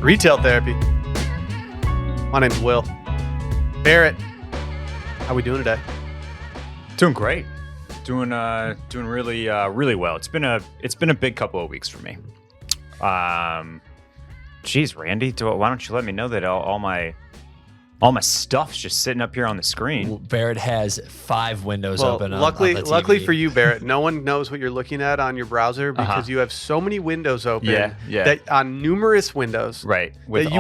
Retail therapy. My name's Will. Barrett, how we doing today? Doing great. Doing really well. It's been a big couple of weeks for me. Geez, Randy, why don't you let me know that all my stuff's just sitting up here on the screen. Barrett has 5 windows open. Luckily on the TV. for you, Barrett, no one knows what you're looking at on your browser because you have so many windows open. That on numerous windows. Right. With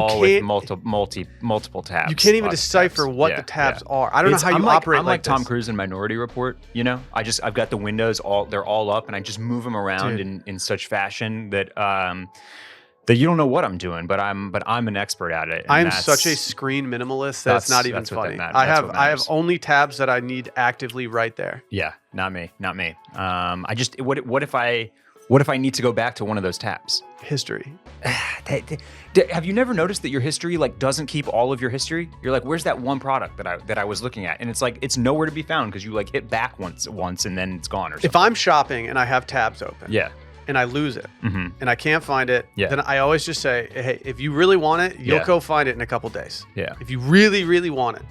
multiple tabs. You can't even decipher what the tabs are. I don't know how you operate I'm like this. Tom Cruise in Minority Report. You know, I've got the windows they're all up, and I just move them around in such fashion that that you don't know what I'm doing, but I'm an expert at it. I am such a screen minimalist that it's not even funny. I have only tabs that I need actively right there. Yeah, not me. What if I need to go back to one of those tabs? History. Have you never noticed that your history doesn't keep all of your history? You're like, where's that one product that I was looking at? And it's like it's nowhere to be found because you hit back once and then it's gone or something. If I'm shopping and I have tabs open. Yeah. And I lose it, and I can't find it, then I always just say, hey, if you really want it, you'll go find it in a couple days. Yeah. If you really, really want it.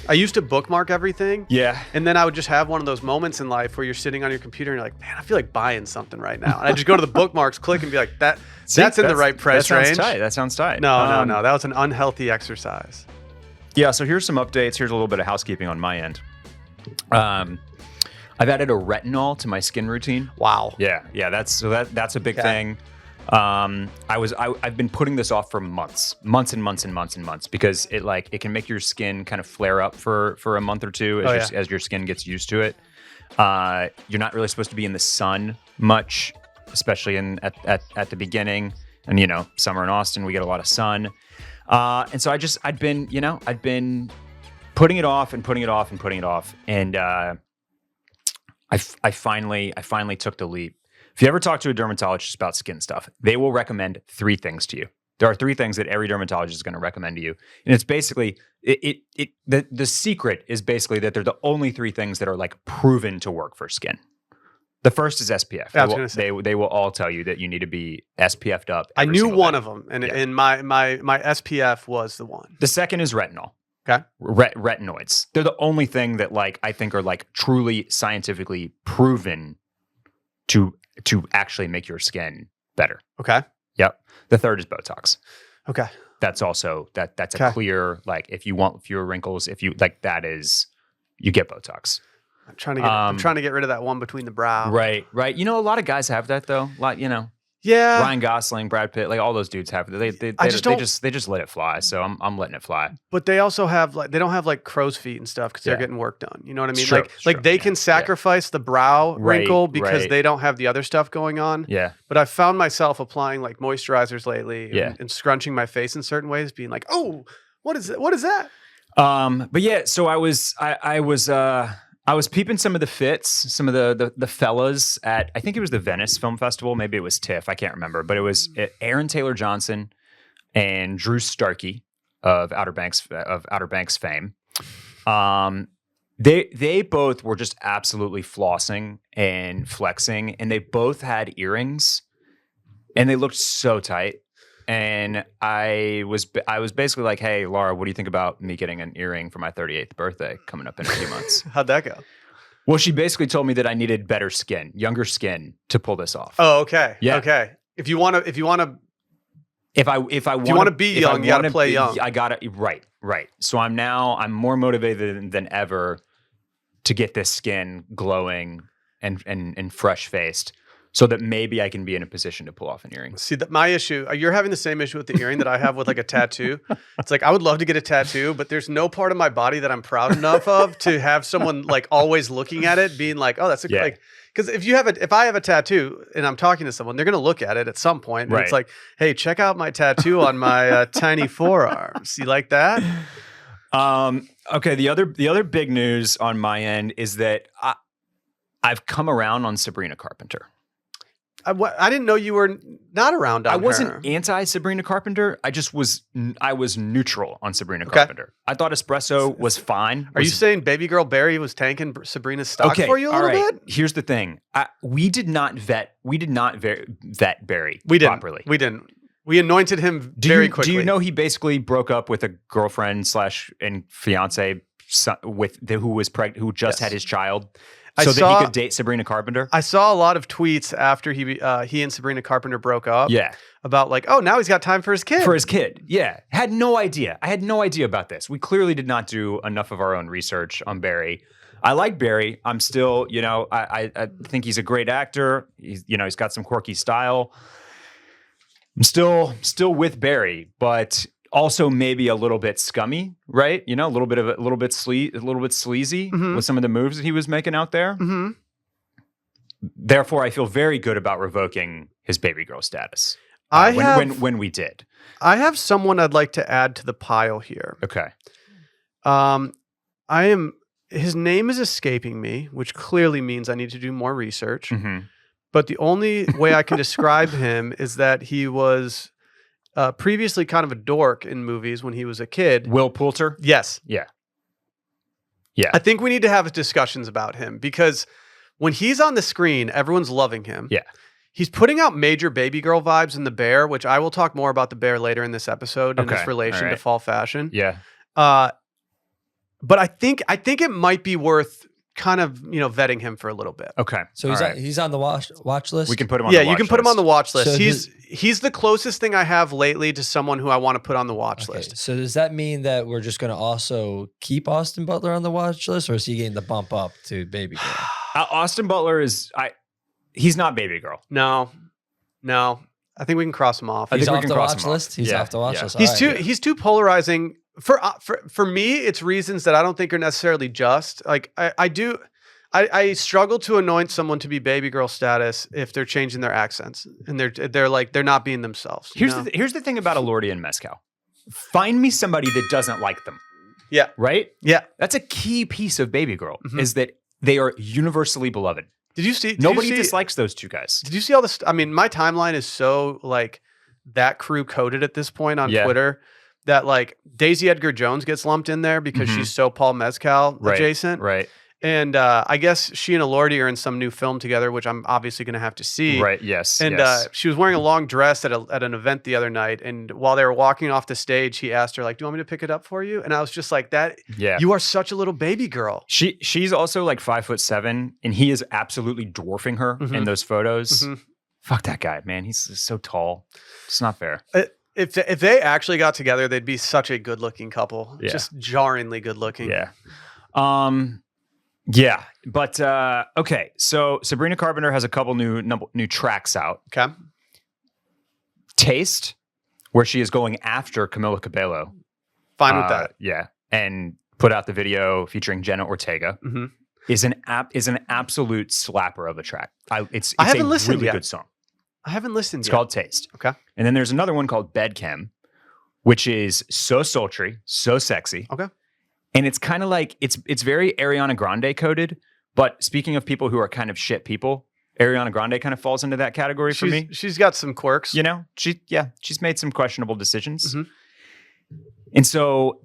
I used to bookmark everything. Yeah. And then I would just have one of those moments in life where you're sitting on your computer and you're like, man, I feel like buying something right now. And I just go to the bookmarks, click, and be like, that's in the right price range. That sounds tight. No. That was an unhealthy exercise. Yeah, so here's some updates. Here's a little bit of housekeeping on my end. I've added a retinol to my skin routine. Wow. Yeah, that's a big thing. I've been putting this off for months because it can make your skin kind of flare up for a month or two as your skin gets used to it. You're not really supposed to be in the sun much, especially at the beginning. And summer in Austin, we get a lot of sun. And so I'd been putting it off and putting it off and putting it off, and I finally took the leap. If you ever talk to a dermatologist about skin stuff, they will recommend 3 things to you. There are 3 things that every dermatologist is going to recommend to you. And it's basically, the secret is basically that they're the only 3 things that are proven to work for skin. The first is SPF. They will all tell you that you need to be SPF'd up. I knew one of them, and my SPF was the one. The second is retinol. Okay. Retinoids. They're the only thing that I think are truly scientifically proven to actually make your skin better. Okay. Yep. The third is Botox. Okay. That's also that's a clear if you want fewer wrinkles, if you you get Botox. I'm trying to get rid of that one between the brow. Right. A lot of guys have that though. Yeah. Ryan Gosling, Brad Pitt, all those dudes have it. They just let it fly. So I'm letting it fly. But they also have they don't have crow's feet and stuff because they're getting work done. You know what I mean? True, they can sacrifice the brow wrinkle because they don't have the other stuff going on. Yeah. But I've found myself applying moisturizers lately and scrunching my face in certain ways, being like, oh, what is it? What is that? But yeah, so I was peeping some of the fits, some of the fellas at, I think it was the Venice Film Festival. Maybe it was TIFF. I can't remember. But it was Aaron Taylor Johnson and Drew Starkey of Outer Banks fame. They both were just absolutely flossing and flexing, and they both had earrings, and they looked so tight. And I was basically like, hey, Laura, what do you think about me getting an earring for my 38th birthday coming up in a few months? How'd that go? Well, she basically told me that I needed better skin, younger skin to pull this off. Oh, okay. Yeah. Okay. If you want to be young, you got to play young. I got it. Right. So I'm more motivated than ever to get this skin glowing and fresh faced, so that maybe I can be in a position to pull off an earring. See, my issue, you're having the same issue with the earring that I have with a tattoo. It's I would love to get a tattoo, but there's no part of my body that I'm proud enough of to have someone always looking at it, being like, oh, that's because if I have a tattoo and I'm talking to someone, they're going to look at it at some point. And it's like, hey, check out my tattoo on my tiny forearms. You like that? Okay. The other big news on my end is that I've come around on Sabrina Carpenter. I didn't know you were not around on her. I wasn't anti Sabrina Carpenter. I was neutral on Sabrina Carpenter. I thought Espresso was fine. Are you saying Baby Girl Barry was tanking Sabrina's stock for you a little bit? Here's the thing. We did not vet Barry we didn't, properly. We didn't. We anointed him very quickly. Do you know he basically broke up with a girlfriend / and fiance who just had his child, so that he could date Sabrina Carpenter? I saw a lot of tweets after he and Sabrina Carpenter broke up. Yeah. About like, oh, now he's got time for his kid. Yeah. Had no idea. I had no idea about this. We clearly did not do enough of our own research on Barry. I like Barry. I'm still, I think he's a great actor. He's got some quirky style. I'm still with Barry, but also maybe a little bit scummy, right? A little bit sleazy with some of the moves that he was making out there. Mm-hmm. Therefore, I feel very good about revoking his baby girl status. When we did. I have someone I'd like to add to the pile here. Okay. His name is escaping me, which clearly means I need to do more research. Mm-hmm. But the only way I can describe him is that he was previously kind of a dork in movies when he was a kid. Will Poulter? Yes. Yeah. I think we need to have discussions about him because when he's on the screen, everyone's loving him. Yeah. He's putting out major baby girl vibes in The Bear, which I will talk more about The Bear later in this episode and its relation to fall fashion. Yeah. But I think it might be worth kind of, vetting him for a little bit. Okay. So he's on the watch list? We can put him on the watch list. Yeah, you can put him on the watch list. So he's the closest thing I have lately to someone who I want to put on the watch list. So does that mean that we're just going to also keep Austin Butler on the watch list, or is he getting the bump up to baby girl? Austin Butler he's not baby girl. No. I think we can cross him off. He's off the watch list? He's off the watch list. He's too polarizing. For me, it's reasons that I don't think are necessarily just. Like I struggle to anoint someone to be baby girl status if they're changing their accents and they're not being themselves. Here's the thing about Elordi and Mezcal. Find me somebody that doesn't like them. Yeah. Right? Yeah. That's a key piece of Baby Girl is that they are universally beloved. Nobody dislikes those two guys. Did you see all this? I mean, my timeline is so like that crew coded at this point on Twitter that like Daisy Edgar Jones gets lumped in there because she's so Paul Mezcal adjacent. Right. And I guess she and Elordi are in some new film together, which I'm obviously going to have to see. Right. Yes. And she was wearing a long dress at an event the other night. And while they were walking off the stage, he asked her, like, do you want me to pick it up for you? And I was just like, you are such a little baby girl. She's also like 5'7", and he is absolutely dwarfing her in those photos. Mm-hmm. Fuck that guy, man. He's so tall. It's not fair. If they actually got together, they'd be such a good looking couple. Yeah. Just jarringly good looking. Yeah. Yeah, but okay. So Sabrina Carpenter has a couple new tracks out. Okay. Taste, where she is going after Camila Cabello. Fine with that. Yeah, and put out the video featuring Jenna Ortega. Mm-hmm. Is an absolute slapper of a track. It's a really good song. I haven't listened. It's called Taste. Okay. And then there's another one called Bedchem, which is so sultry, so sexy. Okay. And it's kind of like, it's very Ariana Grande coded, but speaking of people who are kind of shit people, Ariana Grande kind of falls into that category for me. She's got some quirks. She's made some questionable decisions. Mm-hmm. And so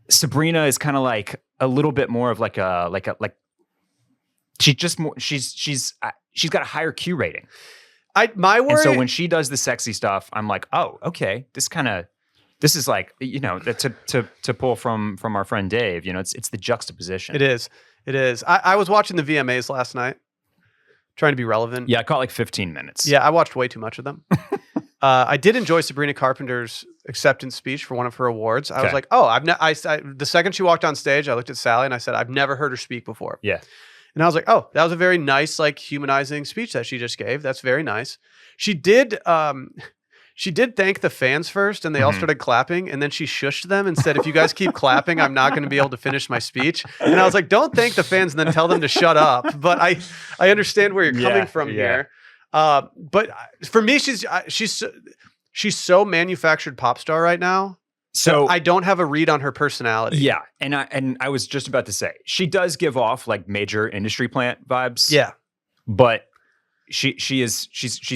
Sabrina is kind of like a little bit more of like she's got a higher Q rating. My worry. And so when she does the sexy stuff, I'm like, oh, okay, this is like, to pull from our friend Dave, it's the juxtaposition. It is. I was watching the VMAs last night, trying to be relevant. Yeah, I caught like 15 minutes. Yeah, I watched way too much of them. I did enjoy Sabrina Carpenter's acceptance speech for one of her awards. I was like, oh, the second she walked on stage, I looked at Sally and I said, I've never heard her speak before. Yeah. And I was like, oh, that was a very nice, like humanizing speech that she just gave. That's very nice. She did thank the fans first, and they all started clapping, and then she shushed them and said, if you guys keep clapping, I'm not going to be able to finish my speech. And I was like, don't thank the fans and then tell them to shut up. But I understand where you're coming from here. But for me, she's so manufactured pop star right now. So I don't have a read on her personality. Yeah. And I was just about to say, she does give off like major industry plant vibes. Yeah. But she's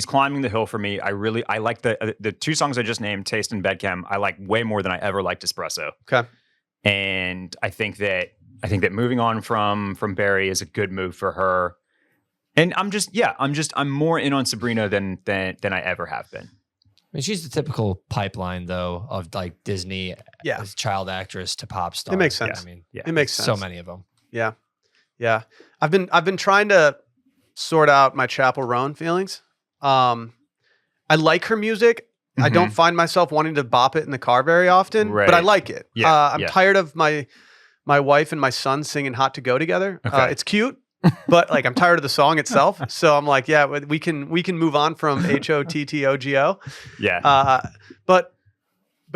climbing the hill for me. I like the two songs I just named, Taste and Bedchem. I like way more than I ever liked Espresso. Okay. And I think that moving on from Barry is a good move for her. And I'm more in on Sabrina than I ever have been. mean, she's the typical pipeline, though, of like Disney as child actress to pop star. It makes sense. I mean, it makes sense. So many of them. Yeah. I've been trying to sort out my Chappell Roan feelings. I like her music. I don't find myself wanting to bop it in the car very often, but I like it. I'm tired of my wife and my son singing "Hot to Go" together. Okay. It's cute, but like I'm tired of the song itself. So I'm like, yeah, we can move on from HOTTOGO. Yeah. But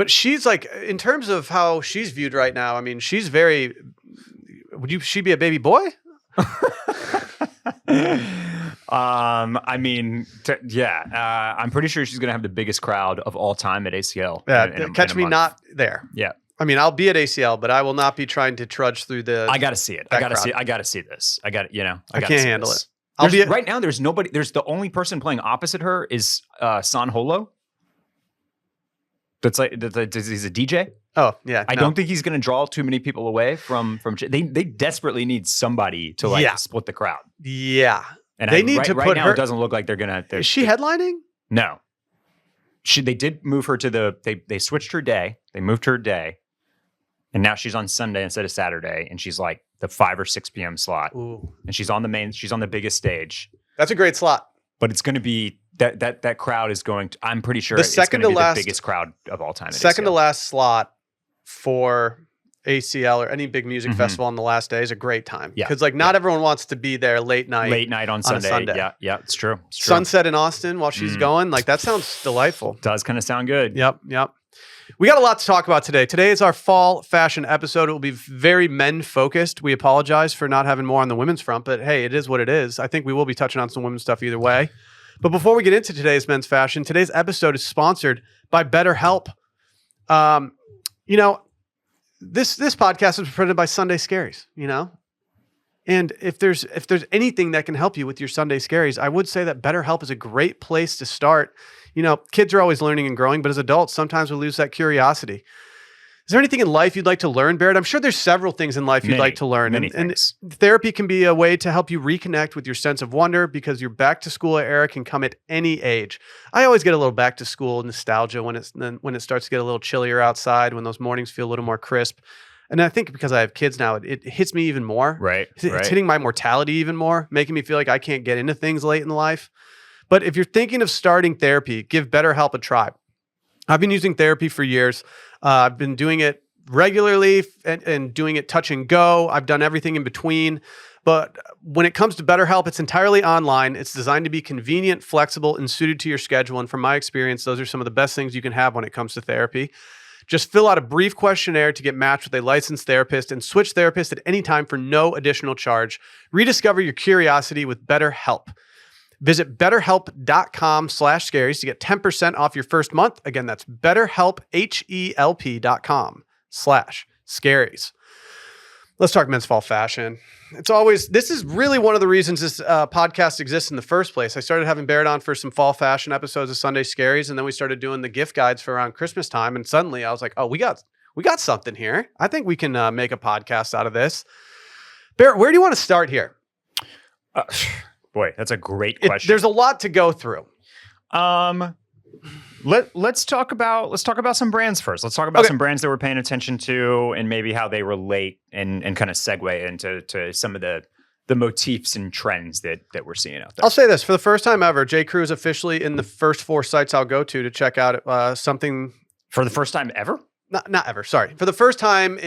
she's like, in terms of how she's viewed right now, I mean, she's very. She be a baby boy? I mean, I'm pretty sure she's going to have the biggest crowd of all time at ACL. Yeah, catch me not there. Yeah. I mean, I'll be at ACL, but I will not be trying to trudge through the. I got to see it. I got to see this. I can't handle it. Right now, there's nobody. There's the only person playing opposite her is San Holo. He's a DJ. Oh yeah, I don't think he's going to draw too many people away from. They desperately need somebody to split the crowd. Yeah, and they need to right put now. her. It doesn't look like they're going to. Is she headlining? No. They did move her to they switched her day. They moved her day, and now she's on Sunday instead of Saturday, and she's like the 5 or 6 p.m. slot. Ooh. And she's on the biggest stage. That's a great slot. But it's going to be that crowd is going to. I'm pretty sure it's going to be the biggest crowd of all time. Second to last slot for ACL or any big music festival on the last day is a great time. Yeah, because not everyone wants to be there late night on Sunday. Yeah, it's true. Sunset in Austin while she's going. Like that sounds delightful. Does kind of sound good. Yep. We got a lot to talk about today. Today is our fall fashion episode. It will be very men focused. We apologize for not having more on the women's front, but hey, it is what it is. I think we will be touching on some women's stuff either way. But before we get into today's men's fashion, today's episode is sponsored by BetterHelp. This podcast is presented by Sunday Scaries, And if there's anything that can help you with your Sunday Scaries, I would say that BetterHelp is a great place to start. Kids are always learning and growing, but as adults, sometimes we lose that curiosity. Is there anything in life you'd like to learn, Barrett? I'm sure there's several things in life you'd like to learn. And therapy can be a way to help you reconnect with your sense of wonder because your back to school era can come at any age. I always get a little back to school nostalgia when it starts to get a little chillier outside, when those mornings feel a little more crisp. And I think because I have kids now, it hits me even more. Right. It's hitting my mortality even more, making me feel like I can't get into things late in life. But if you're thinking of starting therapy, give BetterHelp a try. I've been using therapy for years. I've been doing it regularly and doing it touch and go. I've done everything in between. But when it comes to BetterHelp, it's entirely online. It's designed to be convenient, flexible, and suited to your schedule. And from my experience, those are some of the best things you can have when it comes to therapy. Just fill out a brief questionnaire to get matched with a licensed therapist and switch therapists at any time for no additional charge. Rediscover your curiosity with BetterHelp. Visit BetterHelp.com/scaries to get 10% off your first month. Again, that's BetterHelp, HELP.com/scaries. Let's talk men's fall fashion. This is really one of the reasons this podcast exists in the first place. I started having Barrett on for some fall fashion episodes of Sunday Scaries, and then we started doing the gift guides for around Christmas time. And suddenly I was like, oh, we got something here. I think we can make a podcast out of this. Barrett, where do you want to start here? Boy, that's a great question. There's a lot to go through. Let's talk about some brands first. Let's talk about some brands that we're paying attention to and maybe how they relate and kind of segue into some of the motifs and trends that we're seeing out there. I'll say this, for the first time ever, J. Crew is officially in the first 4 sites I'll go to check out something. For the first time ever? Not ever, sorry. For the first time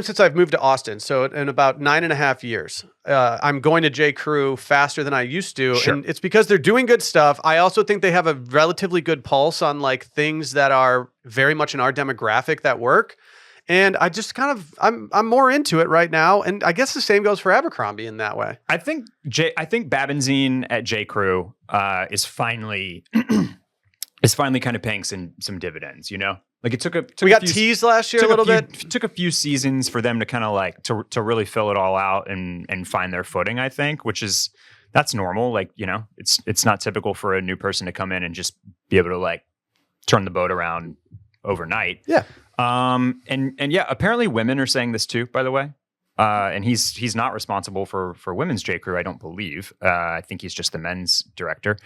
since I've moved to Austin, so in about 9.5 years, I'm going to J. Crew faster than I used to. Sure. And it's because they're doing good stuff. I also think they have a relatively good pulse on like things that are very much in our demographic that work. And I just I'm more into it right now. And I guess the same goes for Abercrombie in that way. I think Babenzine at J. Crew is finally kind of paying some dividends, Like it took we got teased last year a little bit. Took a few seasons for them to kind of like to really fill it all out and find their footing, I think, that's normal. Like, it's not typical for a new person to come in and just be able to like turn the boat around overnight. Yeah. And yeah, apparently women are saying this too, by the way. And he's not responsible for women's J. Crew, I don't believe. I think he's just the men's director.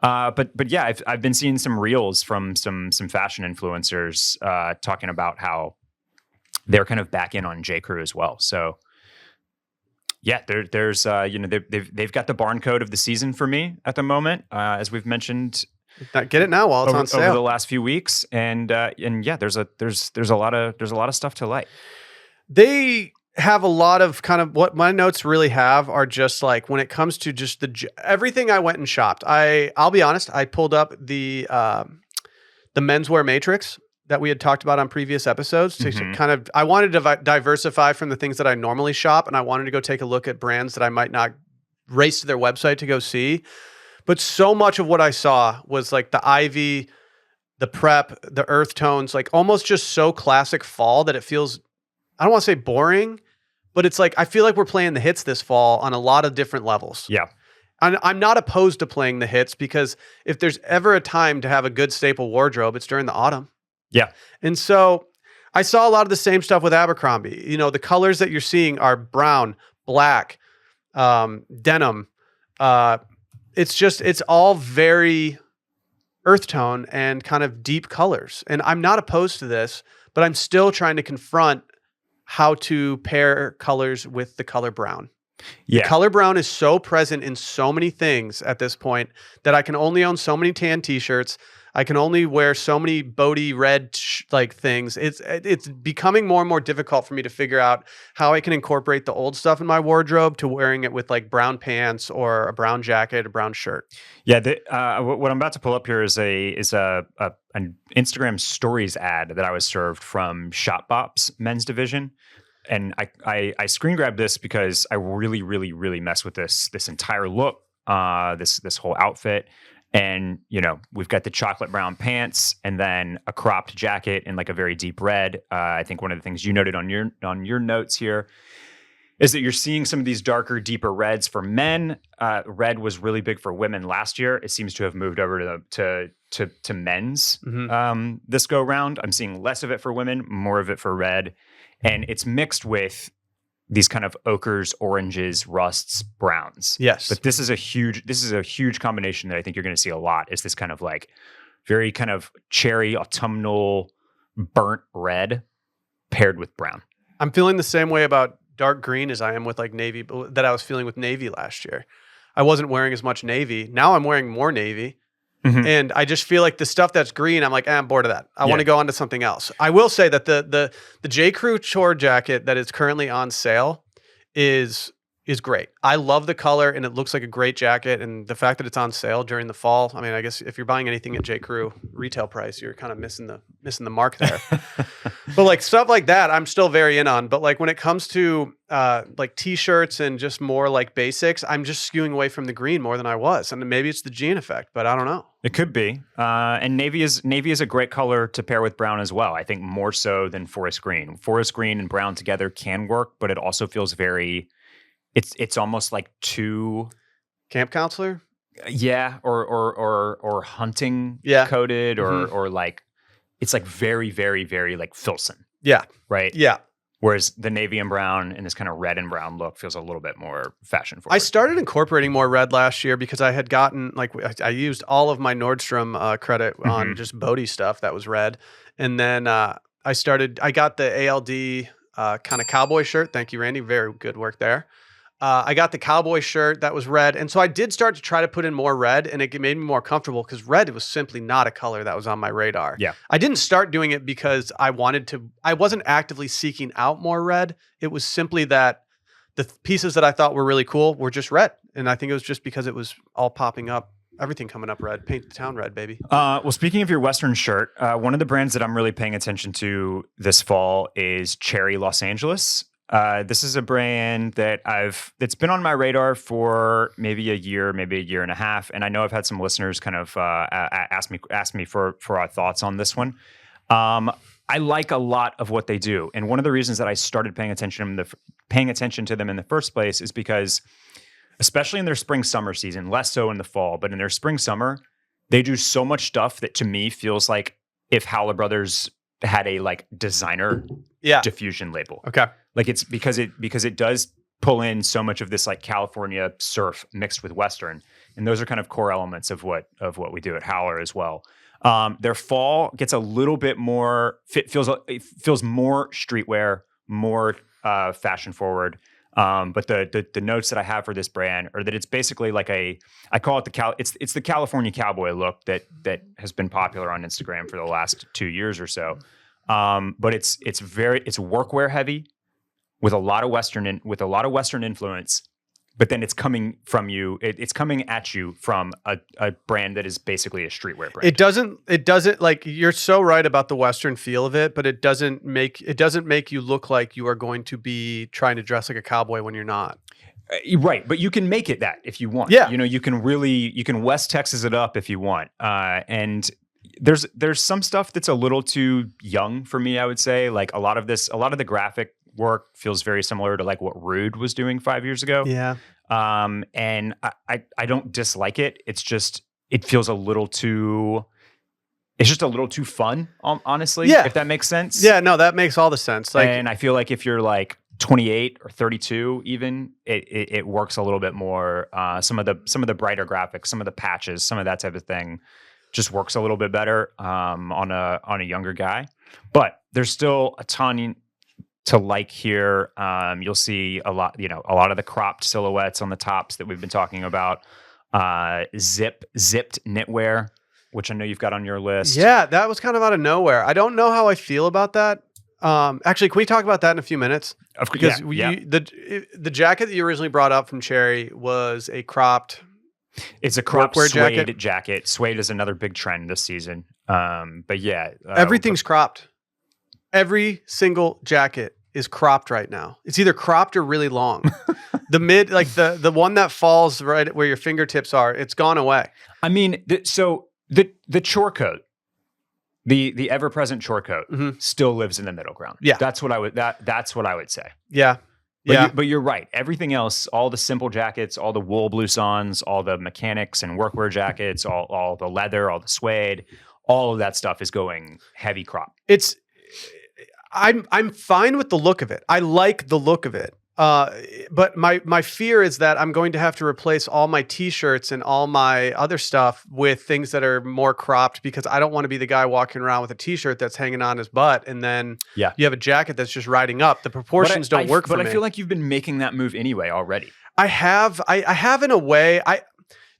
But yeah, I've been seeing some reels from some fashion influencers talking about how they're kind of back in on J. Crew as well. So yeah, there's they've got the barn code of the season for me at the moment, as we've mentioned. Get it now while it's on sale over the last few weeks, and yeah, there's a lot of stuff to like. They have a lot of kind of what my notes really have are just like when it comes to just everything I went and shopped. I'll be honest, I pulled up the menswear matrix that we had talked about on previous episodes to kind of, I wanted to diversify from the things that I normally shop, and I wanted to go take a look at brands that I might not race to their website to go see. But so much of what I saw was like the ivy, the prep, the earth tones, like almost just so classic fall that it feels, I don't want to say boring, but it's like, I feel like we're playing the hits this fall on a lot of different levels. Yeah. And I'm not opposed to playing the hits, because if there's ever a time to have a good staple wardrobe, it's during the autumn. Yeah. And so I saw a lot of the same stuff with Abercrombie. You know, the colors that you're seeing are brown, black, denim. It's all very earth tone and kind of deep colors. And I'm not opposed to this, but I'm still trying to confront how to pair colors with the color brown. Yeah. The color brown is so present in so many things at this point that I can only own so many tan t-shirts. I can only wear so many Bodie red things. It's becoming more and more difficult for me to figure out how I can incorporate the old stuff in my wardrobe to wearing it with like brown pants or a brown jacket, a brown shirt. Yeah, what I'm about to pull up here is an Instagram stories ad that I was served from Shopbop's men's division. And I screen grabbed this because I really, really, really mess with this entire look, this whole outfit. And, you know, we've got the chocolate brown pants and then a cropped jacket in like a very deep red. I think one of the things you noted on your notes here is that you're seeing some of these darker, deeper reds for men. Red was really big for women last year. It seems to have moved over to men's this go round. I'm seeing less of it for women, more of it for red. And it's mixed with these kind of ochres, oranges, rusts, browns. Yes. But this is a huge combination that I think you're going to see a lot, is this kind of like very kind of cherry, autumnal, burnt red paired with brown. I'm feeling the same way about dark green as I am with like navy, that I was feeling with navy last year. I wasn't wearing as much navy. Now I'm wearing more navy. And I just feel like the stuff that's green, I'm like, I'm bored of that. I want to go on to something else. I will say that the J. Crew chore jacket that is currently on sale is great. I love the color, and it looks like a great jacket. And the fact that it's on sale during the fall, I mean, I guess if you're buying anything at J. Crew retail price, you're kind of missing the mark there. But like stuff like that, I'm still very in on. But like when it comes to like t-shirts and just more like basics, I'm just skewing away from the green more than I was. And maybe it's the gene effect, but I don't know. It could be. And navy is a great color to pair with brown as well. I think more so than forest green. Forest green and brown together can work, but it also feels very, it's almost like too camp counselor. Yeah. Or hunting coated or like, it's like very, very, very like Filson. Yeah. Right. Yeah. Whereas the navy and brown and this kind of red and brown look feels a little bit more fashion forward. I started incorporating more red last year because I had gotten I used all of my Nordstrom credit on just Bodie stuff that was red. And then I got the ALD kind of cowboy shirt. Thank you, Randy. Very good work there. I got the cowboy shirt that was red. And so I did start to try to put in more red, and it made me more comfortable because red was simply not a color that was on my radar. Yeah. I didn't start doing it because I wasn't actively seeking out more red. It was simply that the pieces that I thought were really cool were just red. And I think it was just because it was all popping up. Everything coming up red. Paint the town red, baby. Well, speaking of your Western shirt, one of the brands that I'm really paying attention to this fall is Cherry Los Angeles. This is a brand that's been on my radar for maybe a year and a half. And I know I've had some listeners kind of ask me for our thoughts on this one. I like a lot of what they do. And one of the reasons that I started paying attention to them in the first place is because, especially in their spring summer season, less so in the fall, but in their spring summer, they do so much stuff that to me feels like if Howler Brothers had a like designer diffusion label. Okay. Like it's because it does pull in so much of this like California surf mixed with Western. And those are kind of core elements of what we do at Howler as well. Their fall gets a little bit more it feels more streetwear, more fashion forward. But the notes that I have for this brand are that it's basically like I call it it's the California cowboy look that has been popular on Instagram for the last 2 years or so. But it's workwear heavy with a lot of Western influence. But then it's coming from you. It's coming at you from a brand that is basically a streetwear brand. It doesn't like, you're so right about the Western feel of it, but it doesn't make you look like you are going to be trying to dress like a cowboy when you're not. Right, but you can make it that if you want. Yeah, you can West Texas it up if you want. And there's some stuff that's a little too young for me, I would say. Like a lot of the graphic work feels very similar to like what Rude was doing 5 years ago. Yeah. And I don't dislike it. It's just, it feels a little too fun, honestly. Yeah. If that makes sense. Yeah, no, that makes all the sense. Like, and I feel like if you're like 28 or 32 even, it works a little bit more. Some of the brighter graphics, some of the patches, some of that type of thing just works a little bit better on a younger guy. But there's still a ton to like here. You'll see a lot of the cropped silhouettes on the tops that we've been talking about. Zipped knitwear, which I know you've got on your list. Yeah, that was kind of out of nowhere. I don't know how I feel about that. Actually, can we talk about that in a few minutes? Because the jacket that you originally brought up from Cherry was a cropped. It's a cropped suede jacket. Suede is another big trend this season. But yeah, everything's cropped. Every single jacket is cropped right now. It's either cropped or really long. The mid, like the one that falls right where your fingertips are, it's gone away. I mean, so the chore coat, the ever-present chore coat, still lives in the middle ground. Yeah, that's what I would say. Yeah, but you're right. Everything else, all the simple jackets, all the wool bloussons, all the mechanics and workwear jackets, all the leather, all the suede, all of that stuff is going heavy crop. I'm fine with the look of it. I like the look of it. But my fear is that I'm going to have to replace all my t-shirts and all my other stuff with things that are more cropped, because I don't want to be the guy walking around with a t-shirt that's hanging on his butt, and then you have a jacket that's just riding up. The proportions don't work for me. But I feel like you've been making that move anyway already. I have in a way.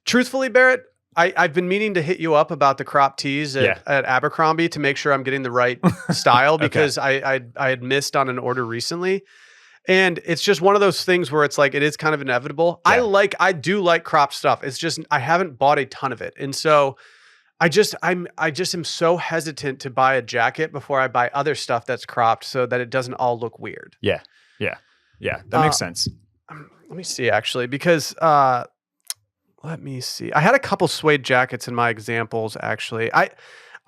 Truthfully, Barrett, I've been meaning to hit you up about the crop tees at Abercrombie to make sure I'm getting the right style, because I had missed on an order recently. And it's just one of those things where it's like, it is kind of inevitable. Yeah. I do like crop stuff. It's just, I haven't bought a ton of it. And so I just am so hesitant to buy a jacket before I buy other stuff that's cropped, so that it doesn't all look weird. Yeah. That makes sense. Let me see, actually, because let me see. I had a couple suede jackets in my examples, actually.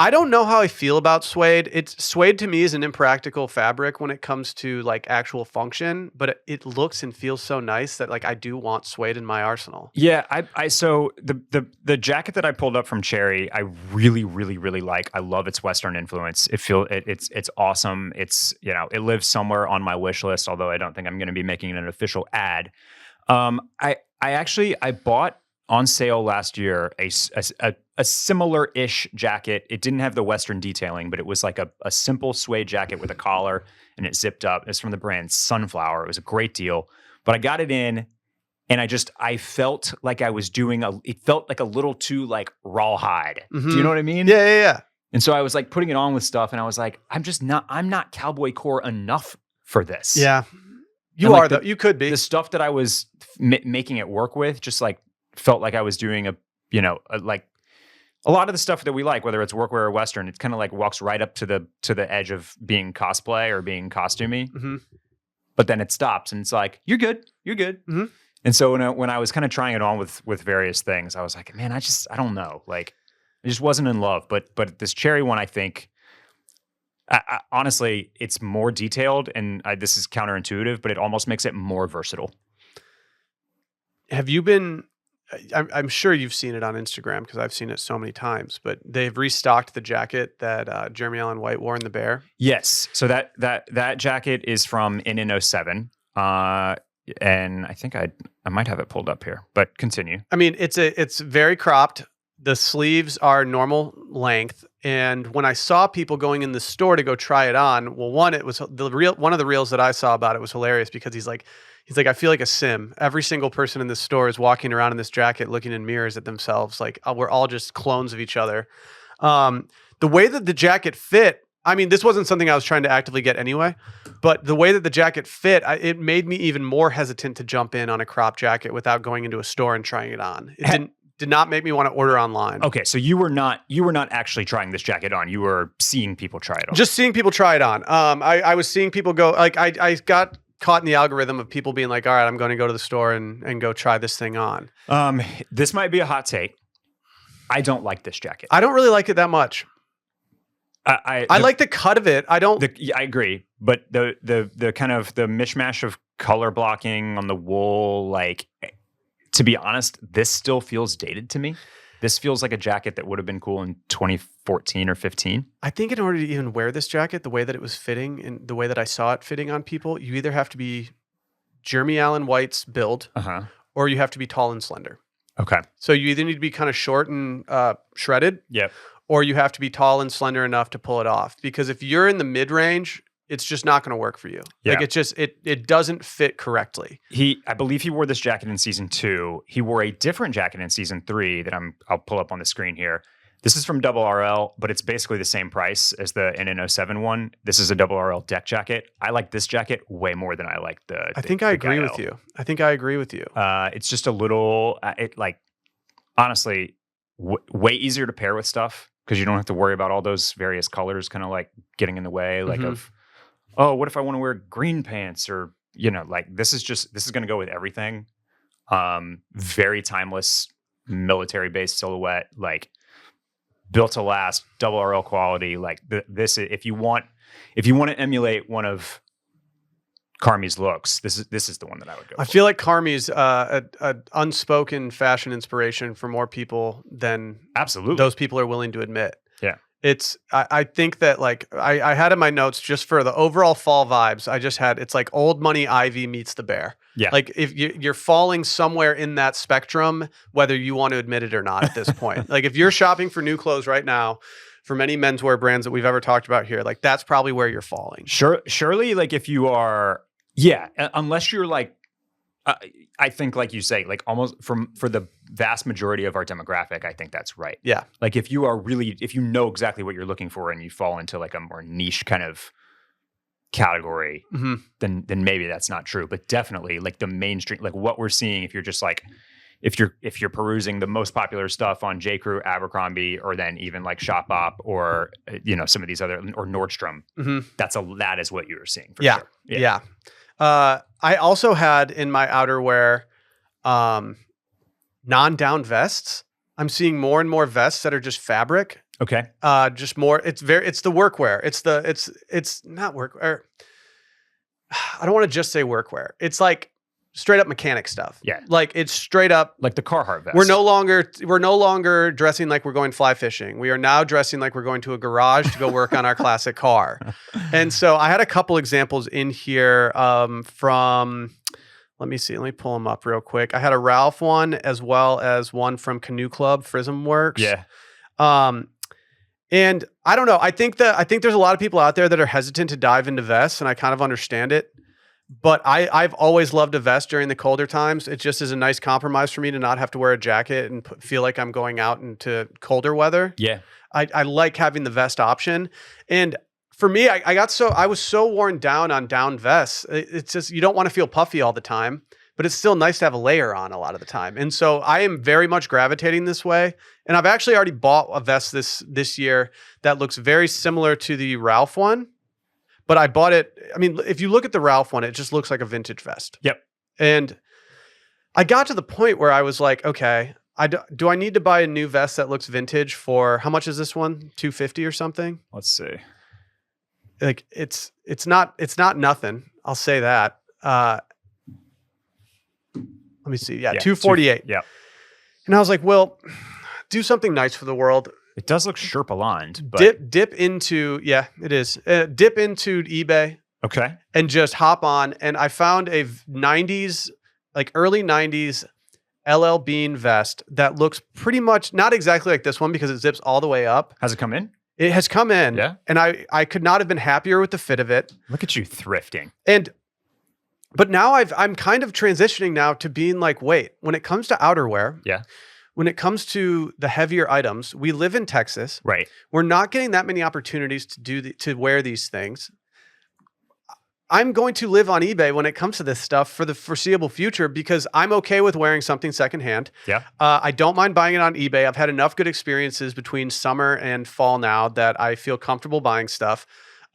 I don't know how I feel about suede. Suede to me is an impractical fabric when it comes to like actual function, but it looks and feels so nice that like I do want suede in my arsenal. Yeah, so the jacket that I pulled up from Cherry, I really, really, really like. I love its Western influence. It's awesome. It's, it lives somewhere on my wish list, although I don't think I'm going to be making an official ad. I bought on sale last year a similar-ish jacket. It didn't have the Western detailing, but it was like a simple suede jacket with a collar, and it zipped up. It's from the brand Sunflower. It was a great deal, but I got it in, and I felt like I was doing it felt like a little too like rawhide. Mm-hmm. Do you know what I mean? Yeah. And so I was like putting it on with stuff, and I was like, I'm not cowboy core enough for this. Yeah, you are though. You could be. The stuff that I was making it work with just like felt like I was doing like a lot of the stuff that we like, whether it's workwear or Western, it kind of like walks right up to the edge of being cosplay or being costumey. Mm-hmm. But then it stops, and it's like, you're good. Mm-hmm. And so when I was kind of trying it on with various things, I was like, man, I don't know. Like, I just wasn't in love. But this Cherry one, I think, I, honestly, it's more detailed, and this is counterintuitive, but it almost makes it more versatile. Have you been I'm sure you've seen it on Instagram because I've seen it so many times, but they've restocked the jacket that Jeremy Allen White wore in the Bear. Yes. So that jacket is from in 07. And I think I might have it pulled up here, but continue. I mean, it's very cropped. The sleeves are normal length. And when I saw people going in the store to go try it on, well, one of the reels that I saw about it was hilarious because he's like, I feel like a sim. Every single person in this store is walking around in this jacket, looking in mirrors at themselves. Like we're all just clones of each other. The way that the jacket fit, I mean, this wasn't something I was trying to actively get anyway, but the way that the jacket fit, it made me even more hesitant to jump in on a crop jacket without going into a store and trying it on. It did not make me want to order online. Okay, so you were not actually trying this jacket on. You were seeing people try it on. Just seeing people try it on. I was seeing people go, like I got caught in the algorithm of people being like, all right, I'm going to go to the store and go try this thing on. This might be a hot take. I don't like this jacket. I don't really like it that much. I like the cut of it. I agree, but the kind of the mishmash of color blocking on the wool, like, to be honest, this still feels dated to me. This feels like a jacket that would have been cool in 2014 or 15. I think in order to even wear this jacket, the way that it was fitting and the way that I saw it fitting on people, you either have to be Jeremy Allen White's build, or you have to be tall and slender. Okay. So you either need to be kind of short and shredded, or you have to be tall and slender enough to pull it off. Because if you're in the mid-range, it's just not going to work for you. Yeah. Like it doesn't fit correctly. I believe he wore this jacket in season 2. He wore a different jacket in season 3 that I'll pull up on the screen here. This is from Double RL, but it's basically the same price as the NN07 one. This is a Double RL deck jacket. I like this jacket way more than I like the. I think I agree with you. It's just a little. Honestly, way easier to pair with stuff because you don't have to worry about all those various colors kind of like getting in the way, like of. Oh, what if I want to wear green pants or, like this is going to go with everything. Very timeless military based silhouette, like built to last, Double RL quality. Like this, if you want to emulate one of Carmi's looks, this is the one that I would go for. I feel like Carmi's an unspoken fashion inspiration for more people than absolutely those people are willing to admit. Yeah. I think that like I had in my notes just for the overall fall vibes, it's like old money Ivy meets the Bear. Yeah. Like if you're falling somewhere in that spectrum, whether you want to admit it or not at this point. Like if you're shopping for new clothes right now from any menswear brands that we've ever talked about here, like that's probably where you're falling. Surely like if you are, unless you're like, I think, like you say, like almost for the vast majority of our demographic, I think that's right. Yeah. Like if you know exactly what you're looking for and you fall into like a more niche kind of category, then maybe that's not true. But definitely like the mainstream, like what we're seeing, if you're just like, if you're perusing the most popular stuff on J. Crew, Abercrombie, or then even like Shopbop or, some of these other, or Nordstrom, that is what you're seeing for sure. Yeah. I also had in my outerwear non-down vests. I'm seeing more and more vests that are just fabric. Okay. Just more. It's the workwear. It's not workwear. I don't want to just say workwear. It's like straight up mechanic stuff. Yeah. Like it's straight up like the Carhartt vest. We're no longer dressing like we're going fly fishing. We are now dressing like we're going to a garage to go work on our classic car. And so I had a couple examples in here from, let me see. Let me pull them up real quick. I had a Ralph one as well as one from Canoe Club, Frism Works. Yeah. And I don't know. I think there's a lot of people out there that are hesitant to dive into vests, and I kind of understand it. But I've always loved a vest during the colder times. It just is a nice compromise for me to not have to wear a jacket and feel like I'm going out into colder weather. Yeah. I like having the vest option. And for me, I was so worn down on down vests. It's just, you don't want to feel puffy all the time, but it's still nice to have a layer on a lot of the time. And so I am very much gravitating this way. And I've actually already bought a vest this year that looks very similar to the Ralph one. But I bought it. I mean, if you look at the Ralph one, it just looks like a vintage vest. Yep. And I got to the point where I was like, okay, do I need to buy a new vest that looks vintage for, how much is this one? $250 or something? Let's see. Like it's not nothing. I'll say that. Let me see. Yeah, $248. Yeah. And I was like, well, do something nice for the world. It does look Sherpa lined, but dip into, yeah, it is. Dip into eBay. Okay. And just hop on. And I found a 90s, like early 90s LL Bean vest that looks pretty much not exactly like this one because it zips all the way up. Has it come in? It has come in. Yeah. And I could not have been happier with the fit of it. Look at you thrifting. But now I'm kind of transitioning now to being like, wait, when it comes to outerwear, yeah, when it comes to the heavier items, we live in Texas. Right. We're not getting that many opportunities to wear these things. I'm going to live on eBay when it comes to this stuff for the foreseeable future because I'm okay with wearing something secondhand. Yeah. I don't mind buying it on eBay. I've had enough good experiences between summer and fall now that I feel comfortable buying stuff.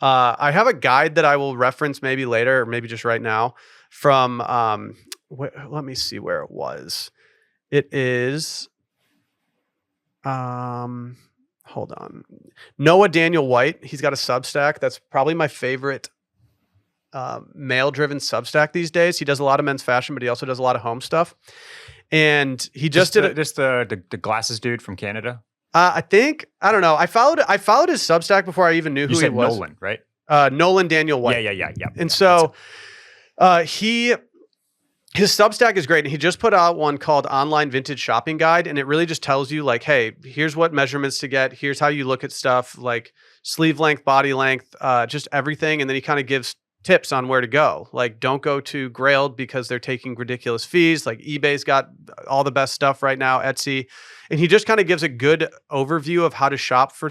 I have a guide that I will reference maybe later or maybe just right now from, let me see where it was. It is, hold on. Noah Daniel White. He's got a Substack. That's probably my favorite male-driven Substack these days. He does a lot of men's fashion, but he also does a lot of home stuff. And he just did the glasses dude from Canada. I don't know. I followed his Substack before I even knew who he was. Nolan, right? Nolan Daniel White. Yeah. And so his Substack is great. And he just put out one called Online Vintage Shopping Guide. And it really just tells you like, hey, here's what measurements to get. Here's how you look at stuff like sleeve length, body length, just everything. And then he kind of gives tips on where to go. Like don't go to Grailed because they're taking ridiculous fees. Like eBay's got all the best stuff right now, Etsy. And he just kind of gives a good overview of how to shop for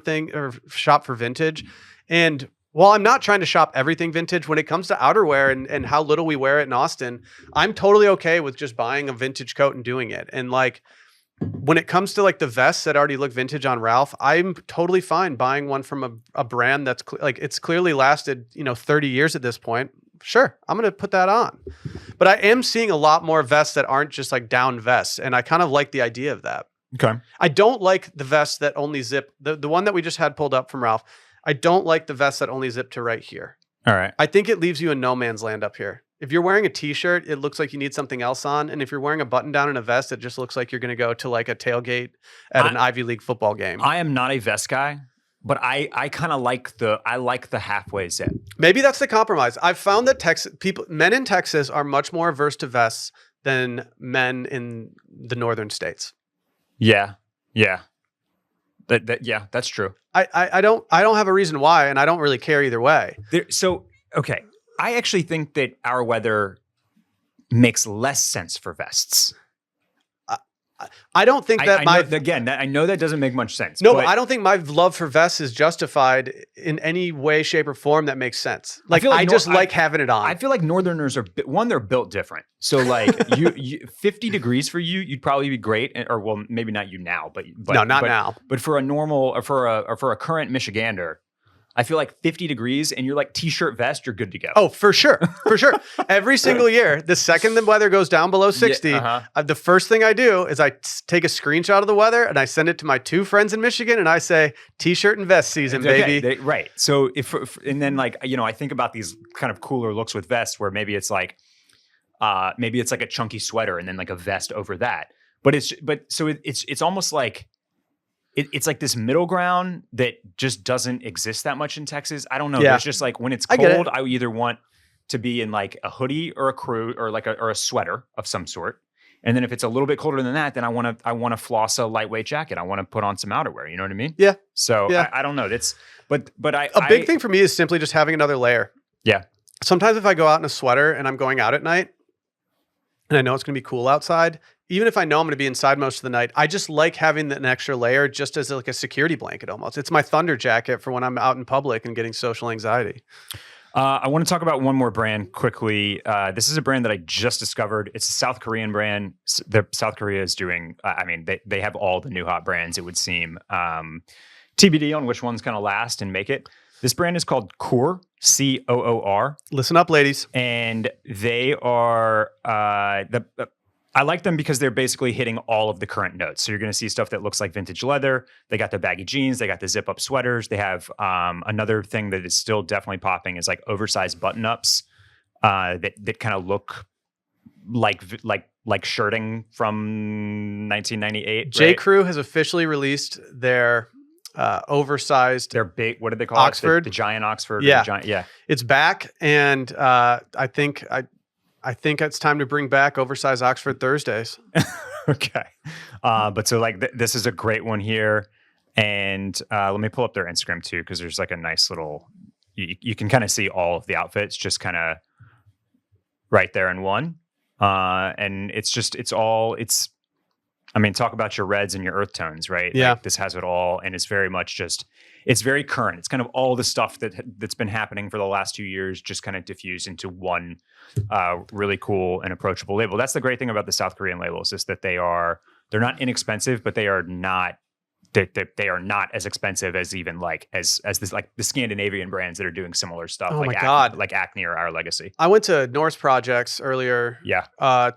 vintage. And while I'm not trying to shop everything vintage, when it comes to outerwear and how little we wear it in Austin, I'm totally okay with just buying a vintage coat and doing it. And like when it comes to like the vests that already look vintage on Ralph, I'm totally fine buying one from a brand that's like it's clearly lasted 30 years at this point. Sure, I'm going to put that on. But I am seeing a lot more vests that aren't just like down vests, and I kind of like the idea of that. Okay. I don't like the vest that only zip. The one that we just had pulled up from Ralph, I don't like the vest that only zip to right here. All right. I think it leaves you in no man's land up here. If you're wearing a t-shirt, it looks like you need something else on. And if you're wearing a button down and a vest, it just looks like you're going to go to like a tailgate at an Ivy League football game. I am not a vest guy, but I kind of like the halfway zip. Maybe that's the compromise. I've found that men in Texas are much more averse to vests than men in the northern states. Yeah. That's true. I don't have a reason why, and I don't really care either way. Okay. I actually think that our weather makes less sense for vests. I don't think that I know that doesn't make much sense. No, but I don't think my love for vests is justified in any way, shape, or form that makes sense. Like I just like having it on. I feel like Northerners are they're built different. So like you 50 degrees for you, you'd probably be great. Or well, maybe not you now, but no, not now. But for a normal or for a current Michigander, I feel like 50 degrees and you're like t-shirt vest, you're good to go. Oh, for sure. For sure. Every single year, the second the weather goes down below 60, the first thing I do is I take a screenshot of the weather and I send it to my two friends in Michigan and I say, t-shirt and vest season, baby. Right. So and then like, I think about these kind of cooler looks with vests where maybe it's like a chunky sweater and then like a vest over that. But it's almost like, it's like this middle ground that just doesn't exist that much in Texas. I don't know. Yeah. There's just like when it's cold, I either want to be in like a hoodie or a crew or like a sweater of some sort. And then if it's a little bit colder than that, then I want to floss a lightweight jacket. I want to put on some outerwear. You know what I mean? Yeah. So yeah. I don't know. A big thing for me is simply just having another layer. Yeah. Sometimes if I go out in a sweater and I'm going out at night and I know it's going to be cool outside, even if I know I'm going to be inside most of the night, I just like having an extra layer just as like a security blanket almost. It's my thunder jacket for when I'm out in public and getting social anxiety. I want to talk about one more brand quickly. This is a brand that I just discovered. It's a South Korean brand. South Korea is doing, they have all the new hot brands, it would seem. TBD on which ones kind of last and make it. This brand is called Coor, Coor. Listen up, ladies. And they are I like them because they're basically hitting all of the current notes. So you're going to see stuff that looks like vintage leather. They got the baggy jeans. They got the zip up sweaters. They have another thing that is still definitely popping is like oversized button ups that kind of look like like shirting from 1998. J. Crew has officially released their oversized. Their big. What did they call Oxford? it? The giant Oxford. Yeah, yeah. It's back, and I think it's time to bring back oversized Oxford Thursdays. Okay, but so like this is a great one here, and let me pull up their Instagram too, because there's like a nice little. You can kind of see all of the outfits just kind of right there in one. And I mean, talk about your reds and your earth tones, right? Yeah. Like, this has it all. And it's very much it's very current. It's kind of all the stuff that's been happening for the last 2 years, just kind of diffused into one really cool and approachable label. That's the great thing about the South Korean labels, is that they're not inexpensive, but they are not as expensive as even like as this, like the Scandinavian brands that are doing similar stuff. Oh like my God. like Acne or Our Legacy. I went to Norse Projects earlier, Yeah.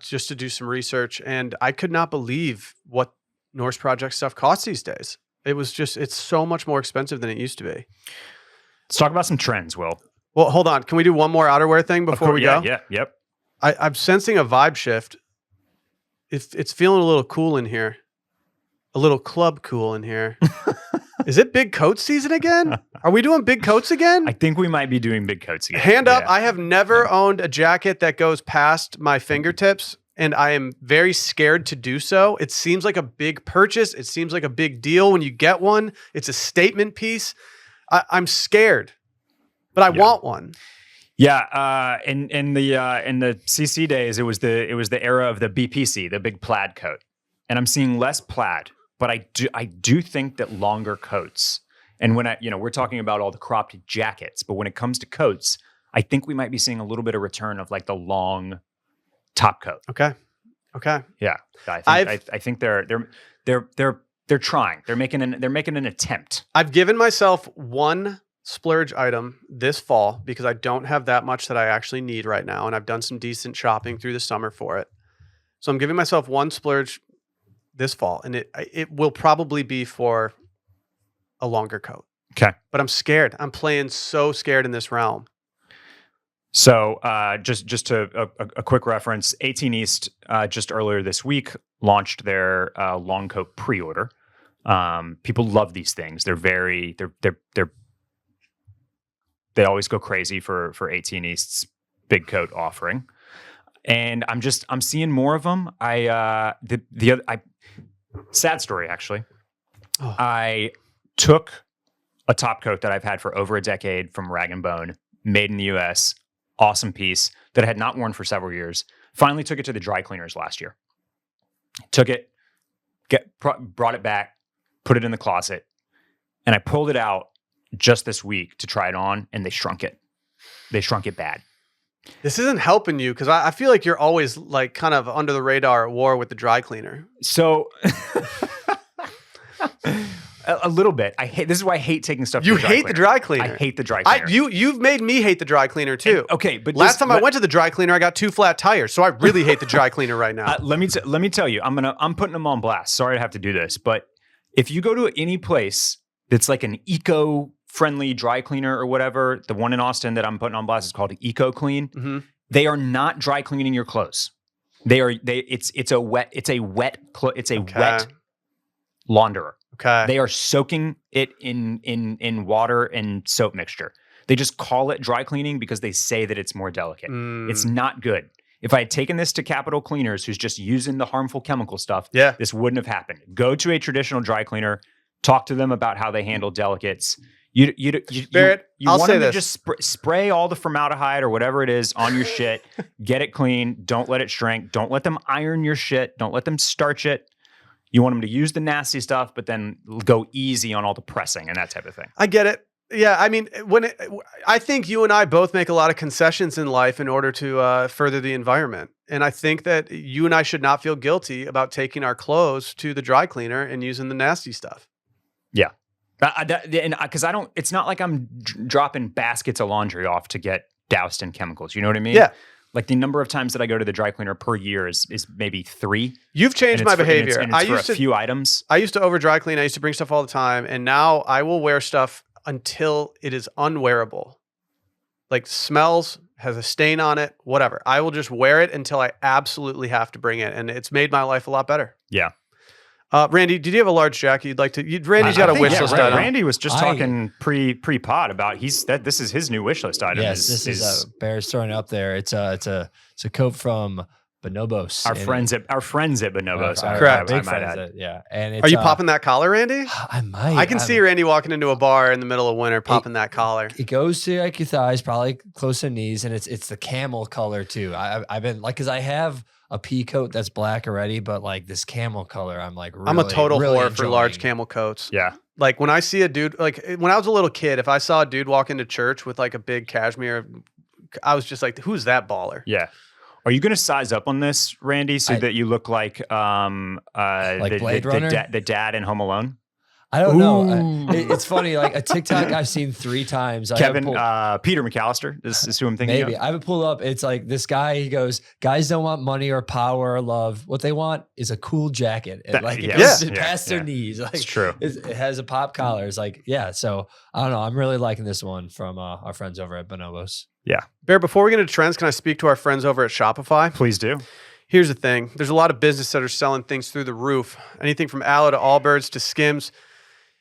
Just to do some research, and I could not believe what Norse Project stuff costs these days. It's so much more expensive than it used to be. Let's talk about some trends, Will. Well, hold on. Can we do one more outerwear thing before we go? Yeah, yep. I'm sensing a vibe shift. It's feeling a little cool in here. A little club cool in here. Is it big coat season again? Are we doing big coats again? I think we might be doing big coats again. Hand up. I have never owned a jacket that goes past my fingertips, and I am very scared to do so. It seems like a big purchase. It seems like a big deal when you get one. It's a statement piece. I'm scared, but I want one. Yeah, in the CC days, it was the era of the BPC, the big plaid coat, and I'm seeing less plaid. But I do think that longer coats, and when we're talking about all the cropped jackets, but when it comes to coats, I think we might be seeing a little bit of return of like the long top coat. Okay. Yeah, I think they're trying. They're making an attempt. I've given myself one splurge item this fall because I don't have that much that I actually need right now, and I've done some decent shopping through the summer for it. So I'm giving myself one splurge this fall, and it will probably be for a longer coat. Okay. But I'm scared. I'm playing so scared in this realm. So just a quick reference, 18 East just earlier this week launched their long coat pre-order. People love these things. They always go crazy for 18 East's big coat offering. And I'm seeing more of them. Sad story, actually. Oh. I took a top coat that I've had for over a decade from Rag & Bone, made in the US, awesome piece that I had not worn for several years. Finally took it to the dry cleaners last year. Took it, brought it back, put it in the closet, and I pulled it out just this week to try it on, and they shrunk it. They shrunk it bad. This isn't helping you because I feel like you're always like kind of under the radar at war with the dry cleaner. So a little bit. This is why I hate taking stuff to You the dry hate cleaner. the dry cleaner. I hate the dry cleaner. You've made me hate the dry cleaner too. Okay, but last time I went to the dry cleaner, I got 2 flat tires, so I really hate the dry cleaner right now. Let me tell you, I'm putting them on blast. Sorry to have to do this, but if you go to any place that's like an eco-friendly dry cleaner or whatever, the one in Austin that I'm putting on blast is called Eco Clean. Mm-hmm. They are not dry cleaning your clothes. It's a wet launderer. Okay. They are soaking it in water and soap mixture. They just call it dry cleaning because they say that it's more delicate. It's not good. If I had taken this to Capital Cleaners, who's just using the harmful chemical stuff, this wouldn't have happened. Go to a traditional dry cleaner, talk to them about how they handle delicates. Barrett, I'll want say them to this. just spray all the formaldehyde or whatever it is on your shit. Get it clean. Don't let it shrink. Don't let them iron your shit. Don't let them starch it. You want them to use the nasty stuff, but then go easy on all the pressing and that type of thing. I get it. Yeah, I mean, I think you and I both make a lot of concessions in life in order to further the environment. And I think that you and I should not feel guilty about taking our clothes to the dry cleaner and using the nasty stuff. Yeah. Because it's not like I'm dropping baskets of laundry off to get doused in chemicals. You know what I mean? Yeah. Like the number of times that I go to the dry cleaner per year is maybe 3. You've changed my behavior. And it's for a few items. I used to over dry clean. I used to bring stuff all the time. And now I will wear stuff until it is unwearable. Like smells, has a stain on it, whatever. I will just wear it until I absolutely have to bring it. And it's made my life a lot better. Yeah. Randy, did you have a large jacket you'd like to? Randy's got a wish list item. Randy was just talking pre-pod about this is his new wish list item. Yes, this is Bear's throwing up there. It's a coat from Bonobos. Our friends at Bonobos. Correct. Big friends. Yeah. And are you popping that collar, Randy? I might. I can see Randy walking into a bar in the middle of winter, popping that collar. It goes to like your thighs, probably close to knees, and it's the camel color too. I've been like, because I have a pea coat that's black already, but like this camel color, I'm like, really, I'm a total really whore enjoying. for large camel coats. Yeah. Like when I see a dude, like when I was a little kid, if I saw a dude walk into church with like a big cashmere, I was just like, who's that baller? Yeah. Are you going to size up on this, Randy, so that you look like Blade Runner? the dad in Home Alone? I don't know. It's funny. Like a TikTok I've seen 3 times. Peter McAllister is who I'm thinking maybe. of. I would pull up. It's like this guy, he goes, guys don't want money or power or love. What they want is a cool jacket. And like it goes past their knees. Like, it's true. It has a pop collar. It's like, yeah. So I don't know. I'm really liking this one from our friends over at Bonobos. Yeah. Bear, before we get into trends, can I speak to our friends over at Shopify? Please do. Here's the thing. There's a lot of businesses that are selling things through the roof. Anything from Aloe to Allbirds to Skims.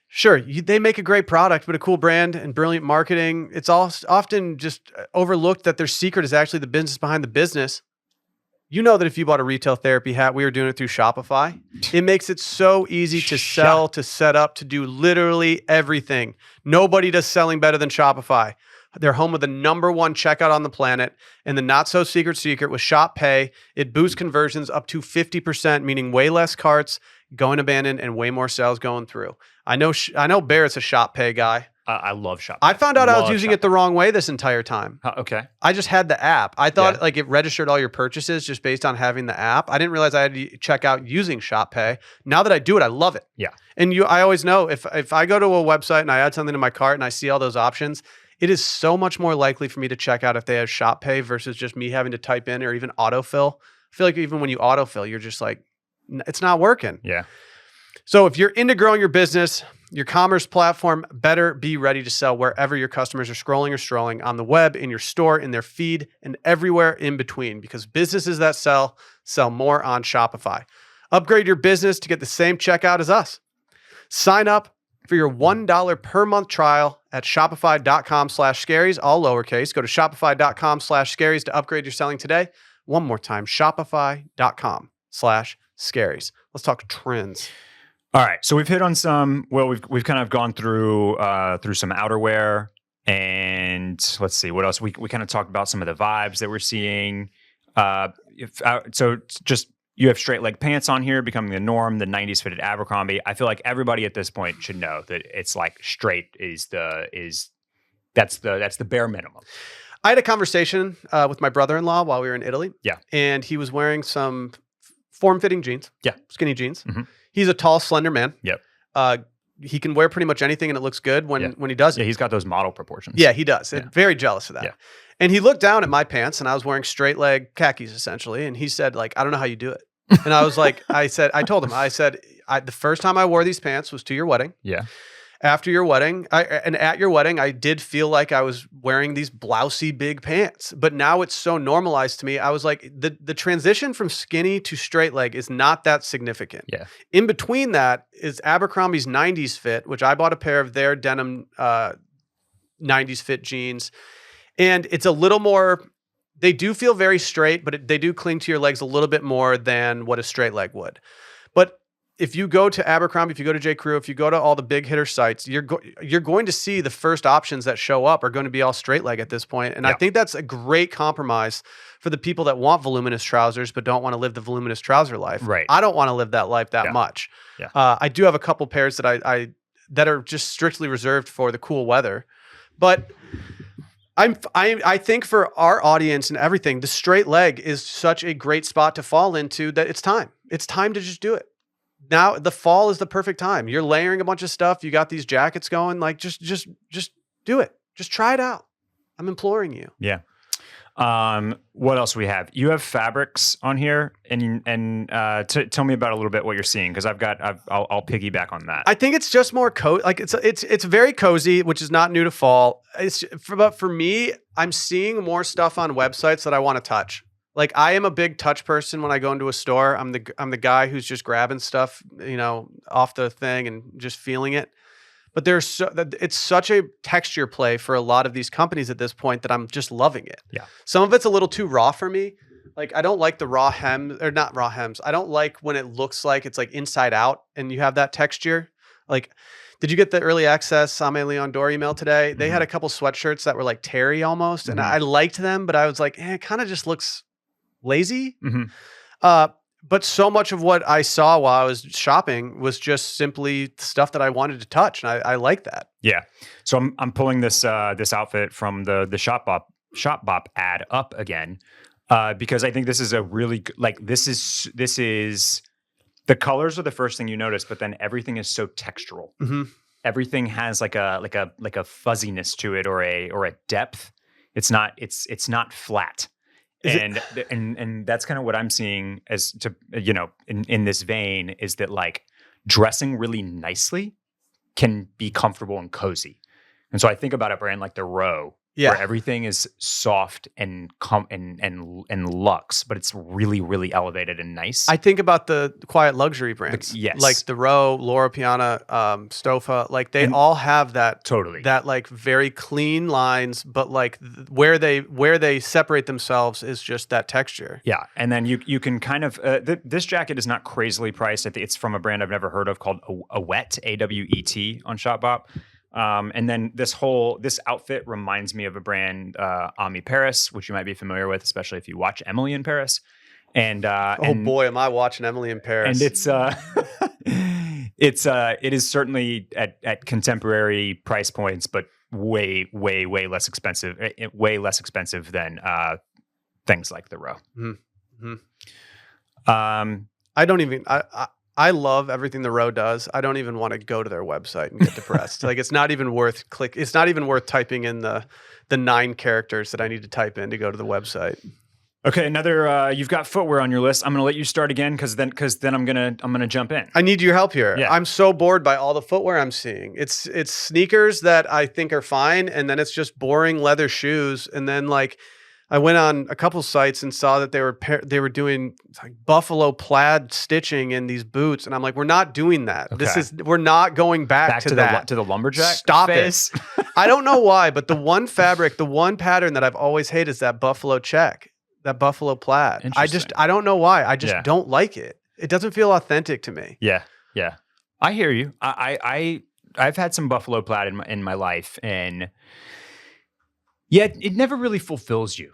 Sure, they make a great product, but a cool brand and brilliant marketing. It's all often just overlooked that their secret is actually the business behind the business. You know that if you bought a retail therapy hat, we were doing it through Shopify. It makes it so easy to sell, to set up, to do literally everything. Nobody does selling better than Shopify. They're home of the #1 checkout on the planet, and the not-so-secret with Shop Pay, it boosts conversions up to 50%, meaning way less carts going abandoned and way more sales going through. I know Barrett's a Shop Pay guy. I love Shop Pay. I found out I was using it the wrong way this entire time. Okay. I just had the app. I thought like it registered all your purchases just based on having the app. I didn't realize I had to check out using Shop Pay. Now that I do it, I love it. Yeah. And I always know if I go to a website and I add something to my cart and I see all those options, it is so much more likely for me to check out if they have Shop Pay versus just me having to type in or even autofill. I feel like even when you autofill, you're just like, it's not working. Yeah. So if you're into growing your business, your commerce platform better be ready to sell wherever your customers are scrolling or strolling on the web, in your store, in their feed, and everywhere in between, because businesses that sell more on Shopify. Upgrade your business to get the same checkout as us. Sign up for your $1 per month trial at shopify.com/scaries, all lowercase. Go to shopify.com/scaries to upgrade your selling today. One more time, shopify.com/scaries. Let's talk trends. All right, so we've hit on some. Well, we've kind of gone through some outerwear, and let's see what else. We kind of talked about some of the vibes that we're seeing. So just you have straight leg pants on here becoming the norm. The 90s fitted Abercrombie. I feel like everybody at this point should know that it's like straight that's the bare minimum. I had a conversation with my brother-in-law while we were in Italy. Yeah, and he was wearing some form-fitting jeans. Yeah, skinny jeans. Mm-hmm. He's a tall, slender man. Yep. He can wear pretty much anything and it looks good when he does it. Yeah, he's got those model proportions. Yeah, he does. Yeah. Very jealous of that. Yeah. And he looked down at my pants and I was wearing straight leg khakis essentially. And he said, like, I don't know how you do it. And I was like, I told him, the first time I wore these pants was to your wedding. Yeah. After your wedding, and at your wedding, I did feel like I was wearing these blousy big pants. But now it's so normalized to me. I was like, the transition from skinny to straight leg is not that significant. Yeah. In between that is Abercrombie's 90s fit, which I bought a pair of their denim 90s fit jeans. And it's a little more, they do feel very straight, but they do cling to your legs a little bit more than what a straight leg would. But if you go to Abercrombie, if you go to J. Crew, if you go to all the big hitter sites, you're going to see the first options that show up are going to be all straight leg at this point. And I think that's a great compromise for the people that want voluminous trousers but don't want to live the voluminous trouser life. Right. I don't want to live that life that much. Yeah. I do have a couple pairs that I that are just strictly reserved for the cool weather. But I think for our audience and everything, the straight leg is such a great spot to fall into that it's time. It's time to just do it. Now the fall is the perfect time. You're layering a bunch of stuff. You got these jackets going. Like just do it. Just try it out. I'm imploring you. Yeah. What else we have? You have fabrics on here, and tell me about a little bit what you're seeing, because I'll piggyback on that. I think it's just more like it's very cozy, which is not new to fall. But for me, I'm seeing more stuff on websites that I want to touch. Like I am a big touch person when I go into a store. I'm the guy who's just grabbing stuff, off the thing and just feeling it. But it's such a texture play for a lot of these companies at this point that I'm just loving it. Yeah. Some of it's a little too raw for me. Like I don't like the raw hems, or not raw hems. I don't like when it looks like it's like inside out and you have that texture. Like, did you get the early access Same Leon Dor email today? They had a couple sweatshirts that were like terry almost, and I liked them, but I was like, it kind of just looks lazy. But so much of what I saw while I was shopping was just simply stuff that I wanted to touch, and I like that. Yeah. So I'm pulling this outfit from the Shopbop ad up again, because I think this is a really good, like this is the colors are the first thing you notice, but then everything is so textural. Everything has like a fuzziness to it or a depth. It's not flat. And that's kind of what I'm seeing as to, in this vein is that like dressing really nicely can be comfortable and cozy. And so I think about a brand like the Row, where everything is soft and luxe, but it's really, really elevated and nice. I think about the quiet luxury brands, yes, like the Row, Loro Piana, Stofa. Like they all have that that like very clean lines, but like where they separate themselves is just that texture. Yeah, and then you can kind of this jacket is not crazily priced. I think it's from a brand I've never heard of called Awet, AWET on Shopbop. And then this outfit reminds me of a brand, Ami Paris, which you might be familiar with, especially if you watch Emily in Paris. And boy, am I watching Emily in Paris! And it is certainly at contemporary price points, but way less expensive. Way less expensive than things like the Row. I love everything the Row does. I don't even want to go to their website and get depressed. Like it's not even worth It's not even worth typing in the 9 characters that I need to type in to go to the website. Okay, another. You've got footwear on your list. I'm going to let you start again because then I'm gonna jump in. I need your help here. Yeah. I'm so bored by all the footwear I'm seeing. It's sneakers that I think are fine, and then it's just boring leather shoes, and then like. I went on a couple sites and saw that they were doing like buffalo plaid stitching in these boots, and I'm like, we're not doing that. Okay. We're not going back to that. To the lumberjack. Stop phase. it. I don't know why, but the one pattern that I've always hated is that buffalo check, that buffalo plaid. I don't know why. I just don't like it. It doesn't feel authentic to me. Yeah. I hear you. I've had some buffalo plaid in my life, and it never really fulfills you.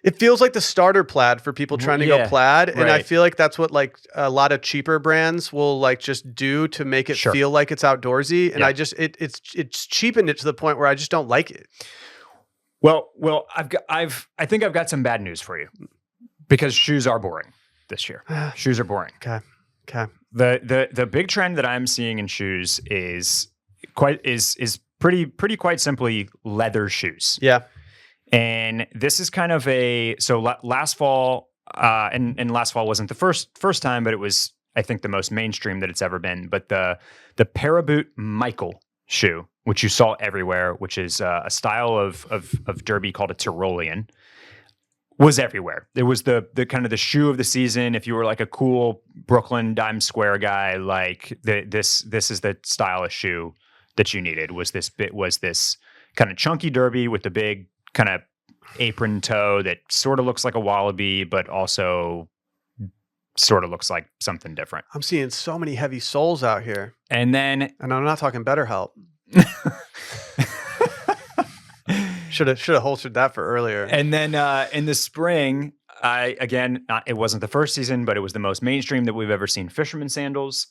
It feels like the starter plaid for people trying to go plaid. And I feel like that's what like a lot of cheaper brands will like just do to make it feel like it's outdoorsy. And it's cheapened it to the point where I just don't like it. Well, I think I've got some bad news for you because shoes are boring this year. Shoes are boring. Okay. The big trend that I'm seeing in shoes is pretty quite simply leather shoes. Yeah. And this is kind of last fall, and last fall wasn't the first time, but it was, I think, the most mainstream that it's ever been. But the Paraboot Michael shoe, which you saw everywhere, which is a style of derby called a Tyrolean, was everywhere. It was the kind of the shoe of the season. If you were like a cool Brooklyn dime square guy, like this is the style of shoe that you needed. Was this kind of chunky derby with the big kind of apron toe that sort of looks like a wallaby, but also sort of looks like something different. I'm seeing so many heavy soles out here. And I'm not talking BetterHelp. Should have holstered that for earlier. And then in the spring, it wasn't the first season, but it was the most mainstream that we've ever seen. Fisherman sandals.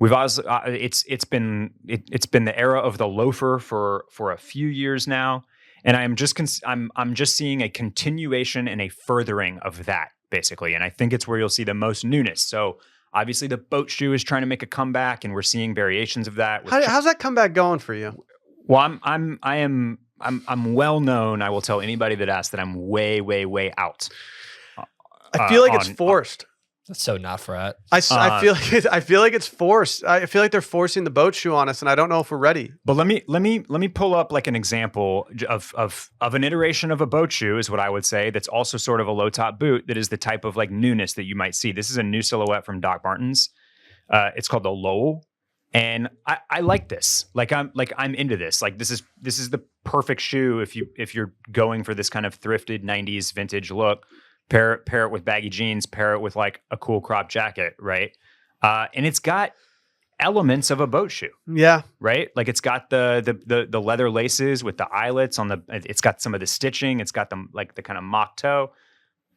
We've also it's been the era of the loafer for a few years now. And I'm just seeing a continuation and a furthering of that, basically. And I think it's where you'll see the most newness. So obviously the boat shoe is trying to make a comeback, and we're seeing variations of that. How's that comeback going for you? Well, I'm well known. I will tell anybody that asks that I'm way out. I feel like it's forced. That's so not frat. I feel like it's forced. I feel like they're forcing the boat shoe on us, and I don't know if we're ready. But let me pull up like an example of an iteration of a boat shoe is what I would say. That's also sort of a low top boot. That is the type of like newness that you might see. This is a new silhouette from Doc Martens. It's called the Lowell, and I like this. I'm into this. Like this is the perfect shoe if you're going for this kind of thrifted 90s vintage look. Pair it with baggy jeans, pair it with like a cool crop jacket, right? And it's got elements of a boat shoe. Yeah. Right? Like it's got the leather laces with the eyelets it's got some of the stitching, it's got the kind of mock toe.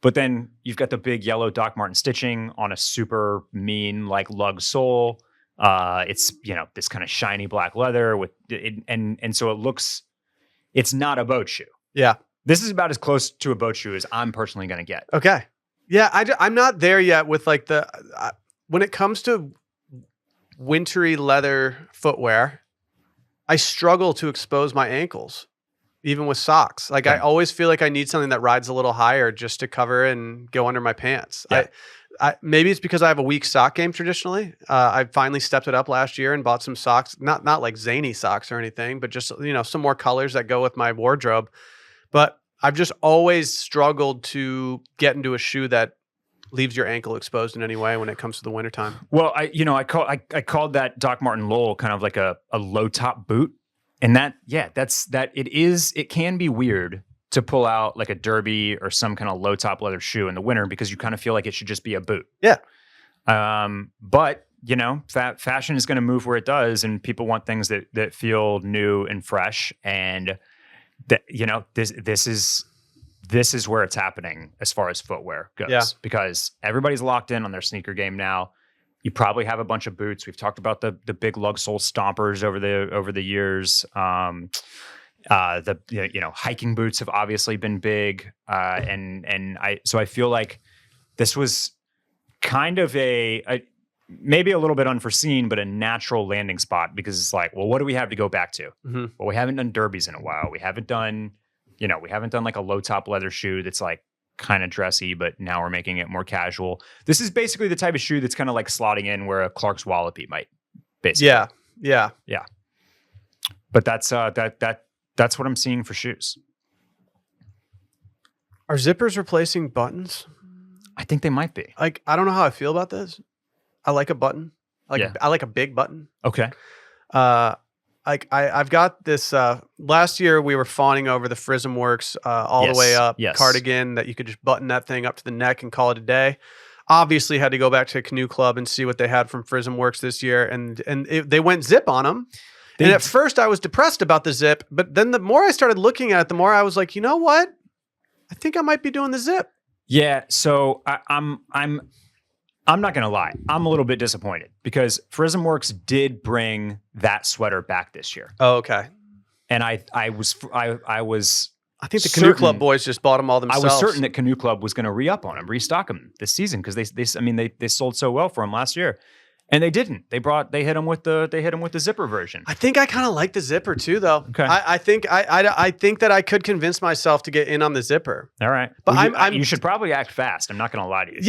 But then you've got the big yellow Doc Marten stitching on a super mean like lug sole. It's, this kind of shiny black leather with it, and so it's not a boat shoe. Yeah. This is about as close to a boat shoe as I'm personally going to get. Okay. Yeah, I'm not there yet with like when it comes to wintry leather footwear, I struggle to expose my ankles, even with socks. Like I always feel like I need something that rides a little higher just to cover and go under my pants. Yeah. Maybe it's because I have a weak sock game traditionally. I finally stepped it up last year and bought some socks, not like zany socks or anything, but just some more colors that go with my wardrobe. But I've just always struggled to get into a shoe that leaves your ankle exposed in any way when it comes to the wintertime. Well, I called that Doc Marten Lowell kind of like a low top boot. And it can be weird to pull out like a derby or some kind of low top leather shoe in the winter because you kind of feel like it should just be a boot. Yeah. But fashion is going to move where it does, and people want things that feel new and fresh. And that this is where it's happening as far as footwear goes, because everybody's locked in on their sneaker game now. You probably have a bunch of boots. We've talked about the big lug sole stompers over the years. Hiking boots have obviously been big, and I feel like this was kind of a maybe a little bit unforeseen, but a natural landing spot, because it's like, well, what do we have to go back to? Mm-hmm. Well, we haven't done derbies in a while. We haven't done like a low top leather shoe that's like kind of dressy, but now we're making it more casual. This is basically the type of shoe that's kind of like slotting in where a Clark's Wallopy might, basically. Yeah. But that's what I'm seeing for shoes. Are zippers replacing buttons? I think they might be. Like, I don't know how I feel about this. I like a button. I like a big button. Okay. I've got this. Last year we were fawning over the Frism Works all the way up cardigan that you could just button that thing up to the neck and call it a day. Obviously, had to go back to Canoe Club and see what they had from Frism Works this year, and they went zip on them. And at first I was depressed about the zip, but then the more I started looking at it, the more I was like, you know what? I think I might be doing the zip. Yeah. So I'm not going to lie. I'm a little bit disappointed because Frism Works did bring that sweater back this year. Oh, okay. And I think the Canoe Club boys just bought them all themselves. I was certain that Canoe Club was going to re-up on them, restock them this season, because they sold so well for them last year. And they didn't. They hit them with the zipper version. I think I kind of like the zipper too, though. Okay. I think that I could convince myself to get in on the zipper. All right. But you should probably act fast. I'm not going to lie to you.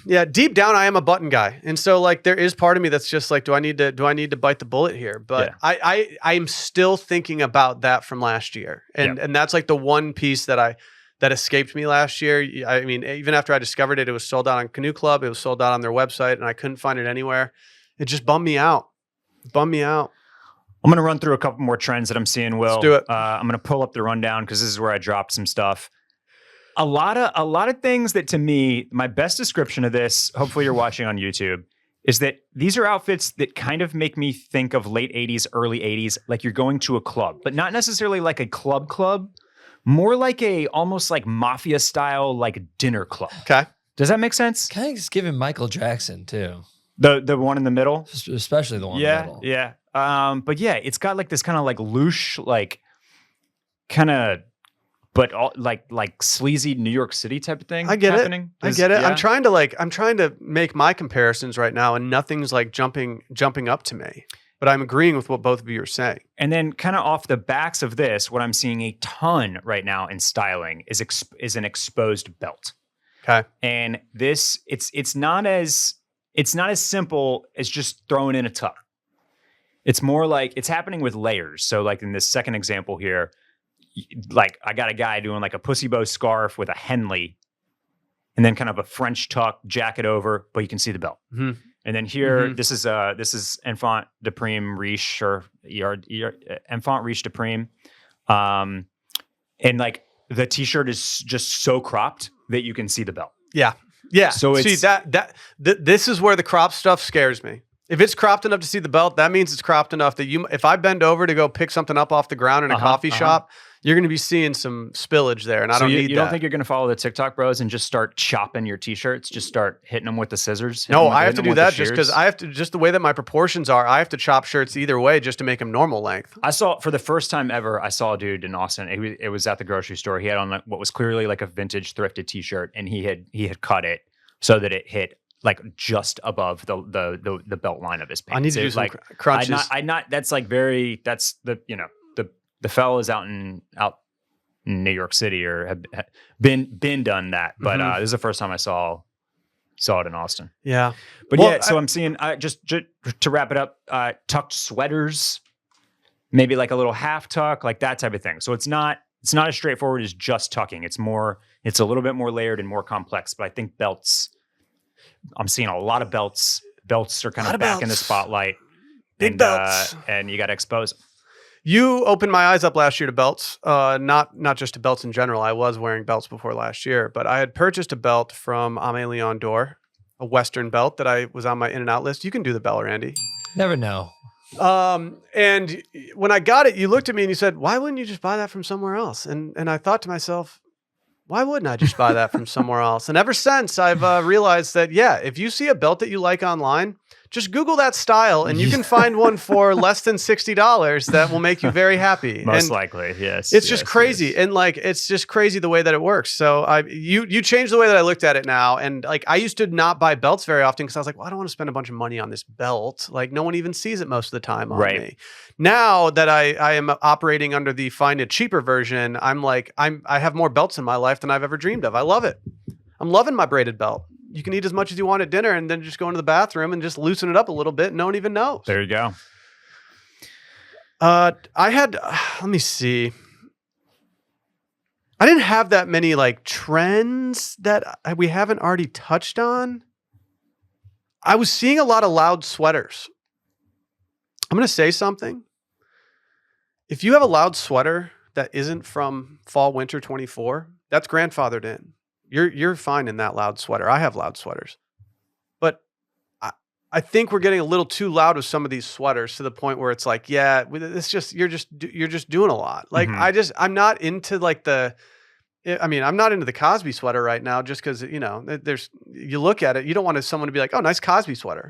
Yeah. Deep down, I am a button guy, and so like there is part of me that's just like, do I need to bite the bullet here? But yeah. I'm still thinking about that from last year, and that's like the one piece that escaped me last year. I mean, even after I discovered it, it was sold out on Canoe Club. It was sold out on their website, and I couldn't find it anywhere. It just bummed me out. I'm going to run through a couple more trends that I'm seeing, Will. Let's do it. I'm going to pull up the rundown because this is where I dropped some stuff. A lot of things that, to me, my best description of this, hopefully you're watching on YouTube, is that these are outfits that kind of make me think of late 80s, early 80s, like you're going to a club, but not necessarily like a club, more like almost like mafia style, like dinner club. Okay. Does that make sense? Kind of just giving Michael Jackson too. The one in the middle? Especially the one in the middle. Yeah. But yeah, it's got like this kind of like louche, like kind of, but all, like sleazy New York City type of thing. I get happening. I get it. Yeah. I'm trying to make my comparisons right now, and nothing's like jumping up to me. But I'm agreeing with what both of you are saying. And then kind of off the backs of this, what I'm seeing a ton right now in styling is an exposed belt. Okay. And it's not as simple as just throwing in a tuck. It's more like it's happening with layers. So like in this second example here, like I got a guy doing like a pussy bow scarf with a Henley and then kind of a French tuck jacket over, but you can see the belt. Mm-hmm. And then here, this is Enfant de Prime Riche or Enfant Riche de Prime. And like the t-shirt is just so cropped that you can see the belt. Yeah. Yeah. So see this is where the crop stuff scares me. If it's cropped enough to see the belt, that means it's cropped enough that if I bend over to go pick something up off the ground in a coffee shop, you're going to be seeing some spillage there, and I don't need that. You don't think you're going to follow the TikTok bros and just start chopping your t-shirts, just start hitting them with the scissors? No, I have to do that just because just the way that my proportions are, I have to chop shirts either way just to make them normal length. I saw, for the first time ever, I saw a dude in Austin. It was at the grocery store. He had on what was clearly like a vintage thrifted t-shirt, and he had cut it so that it hit like just above the belt line of his pants. I need to do some crunches. That's like that's the fellas out in New York City or have been done that, but this is the first time I saw it in Austin. Yeah, but so I'm seeing just to wrap it up, tucked sweaters, maybe like a little half tuck, like that type of thing. So it's not as straightforward as just tucking. It's a little bit more layered and more complex. But I think belts. I'm seeing a lot of belts. Belts are kind of back in the spotlight. Big belts, and you got to expose them. You opened my eyes up last year to belts, not just to belts in general. I was wearing belts before last year, but I had purchased a belt from Aimé Leon Dore, a Western belt that I was on my in and out list. You can do the bell, Randy. Never know. And when I got it, you looked at me and you said, "Why wouldn't you just buy that from somewhere else?" And I thought to myself, why wouldn't I just buy that from somewhere else? And ever since, I've realized that, if you see a belt that you like online, just Google that style and you can find one for less than $60 that will make you very happy. Most likely, yes. It's just crazy. Yes. And like, it's just crazy the way that it works. So you changed the way that I looked at it now. And like, I used to not buy belts very often because I was like, well, I don't want to spend a bunch of money on this belt. Like no one even sees it most of the time on me. Now that I am operating under the find a cheaper version, I'm like, I have more belts in my life than I've ever dreamed of. I love it. I'm loving my braided belt. You can eat as much as you want at dinner and then just go into the bathroom and just loosen it up a little bit and no one even knows. There you go. Let me see. I didn't have that many like trends that we haven't already touched on. I was seeing a lot of loud sweaters. I'm going to say something. If you have a loud sweater that isn't from fall, winter 24, that's grandfathered in. You're fine in that loud sweater. I have loud sweaters, but I think we're getting a little too loud with some of these sweaters to the point where it's like, it's just you're just doing a lot. Like I'm not into like I'm not into the Cosby sweater right now just because you look at it, you don't want someone to be like, oh, nice Cosby sweater.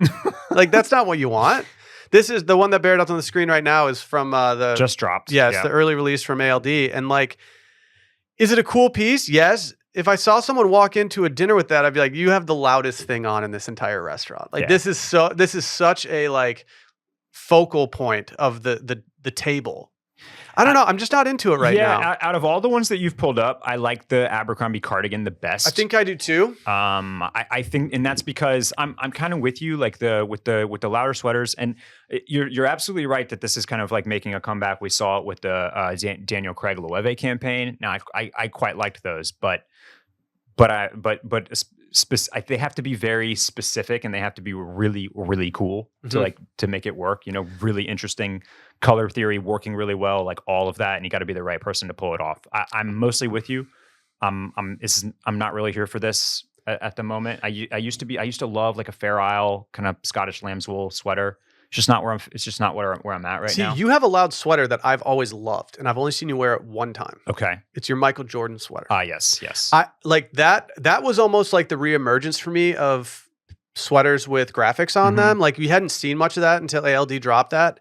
Like that's not what you want. This is the one that bared out on the screen right now is from the just dropped. Yeah, it's the early release from ALD, and like, is it a cool piece? Yes. If I saw someone walk into a dinner with that, I'd be like, you have the loudest thing on in this entire restaurant. Like this is such a like focal point of the table. I don't know. I'm just not into it right now. Yeah, out of all the ones that you've pulled up, I like the Abercrombie cardigan the best. I think I do too. I think, and that's because I'm kind of with you, like with the louder sweaters, and you're absolutely right that this is kind of like making a comeback. We saw it with the Daniel Craig Loewe campaign. Now I quite liked those, but they have to be very specific and they have to be really, really cool to make it work. Really interesting color theory, working really well, like all of that, and you got to be the right person to pull it off. I'm mostly with you. I'm not really here for this at the moment. I used to love like a Fair Isle kind of Scottish lamb's wool sweater. It's just not where I'm at right now. See, you have a loud sweater that I've always loved, and I've only seen you wear it one time. Okay. It's your Michael Jordan sweater. Yes. I like that. That was almost like the reemergence for me of sweaters with graphics on them. Like we hadn't seen much of that until ALD dropped that.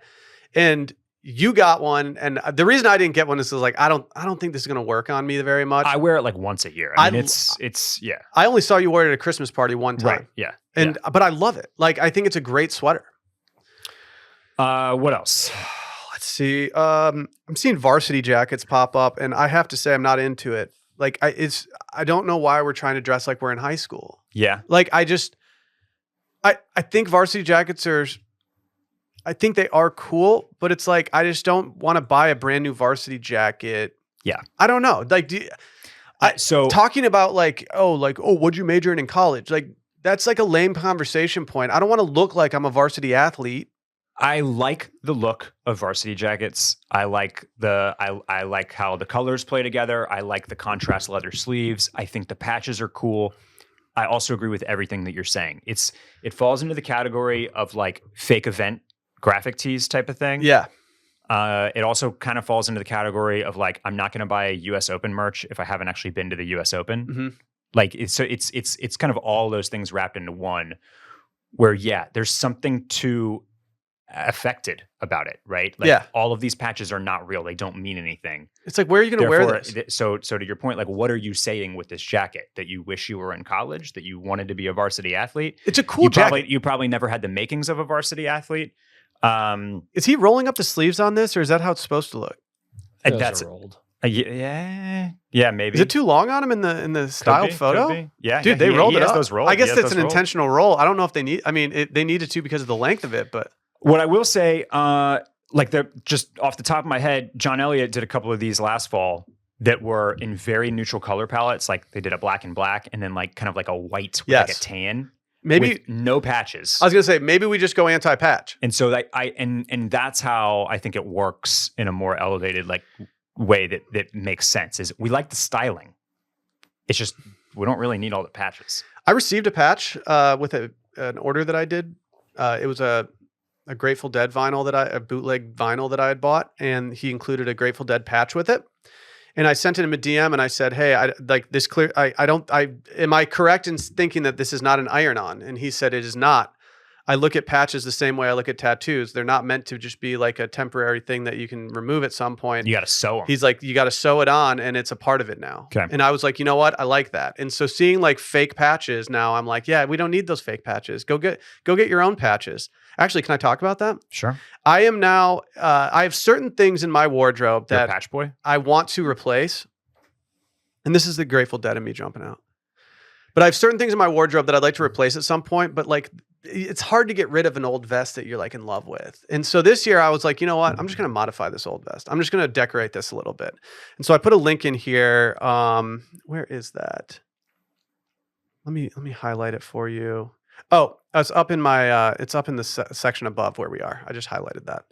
And you got one, and the reason I didn't get one is like I don't think this is going to work on me very much. I wear it like once a year. I mean, it's yeah. I only saw you wear it at a Christmas party one time. Right. Yeah. But I love it. Like I think it's a great sweater. What else? Let's see. I'm seeing varsity jackets pop up, and I have to say I'm not into it. Like I don't know why we're trying to dress like we're in high school. Yeah. Like I think varsity jackets I think they are cool, but it's like, I just don't want to buy a brand new varsity jacket. Yeah. I don't know. Like, so talking about like, what'd you major in college? Like, that's like a lame conversation point. I don't want to look like I'm a varsity athlete. I like the look of varsity jackets. I like I like how the colors play together. I like the contrast leather sleeves. I think the patches are cool. I also agree with everything that you're saying. It falls into the category of like fake event graphic tees type of thing. Yeah. It also kind of falls into the category of like, I'm not going to buy a US Open merch if I haven't actually been to the US Open. Mm-hmm. Like it's kind of all those things wrapped into one where, yeah, there's something to affected about it, right? Like, yeah. All of these patches are not real. They don't mean anything. It's like, where are you going to wear this? So to your point, like, what are you saying with this jacket? That you wish you were in college? That you wanted to be a varsity athlete? It's a cool jacket. You probably never had the makings of a varsity athlete. Is he rolling up the sleeves on this, or is that how it's supposed to look? That's rolled. Yeah, maybe. Is it too long on him in the styled photo? Yeah, dude, they rolled it up. Those rolls. I guess it's an intentional roll. I don't know if they need. I mean, they needed to because of the length of it, but. What I will say, like just off the top of my head, John Elliott did a couple of these last fall that were in very neutral color palettes. Like they did a black and black, and then like kind of like a white with like a tan. Maybe with no patches. I was gonna say maybe we just go anti-patch. And so and that's how I think it works in a more elevated like way that makes sense. Is we like the styling. It's just we don't really need all the patches. I received a patch with an order that I did. It was a Grateful Dead vinyl a bootleg vinyl that I had bought, and he included a Grateful Dead patch with it. And I sent him a DM and I said, "Hey, I like this clear. Am I correct in thinking that this is not an iron-on?" And he said, "It is not. I look at patches the same way I look at tattoos. They're not meant to just be like a temporary thing that you can remove at some point. You got to sew them." He's like, "You got to sew it on, and it's a part of it now." Okay. And I was like, "You know what? I like that." And so seeing like fake patches now, I'm like, "Yeah, we don't need those fake patches. Go get your own patches." Actually, can I talk about that? Sure. I am now. I have certain things in my wardrobe that patch boy I want to replace, and this is the Grateful Dead in me jumping out. But I have certain things in my wardrobe that I'd like to replace at some point. But like, it's hard to get rid of an old vest that you're like in love with. And so this year I was like, you know what? I'm just going to modify this old vest. I'm just going to decorate this a little bit. And so I put a link in here. Where is that? Let me highlight it for you. Oh, it's up in my, it's up in the section above where we are. I just highlighted that.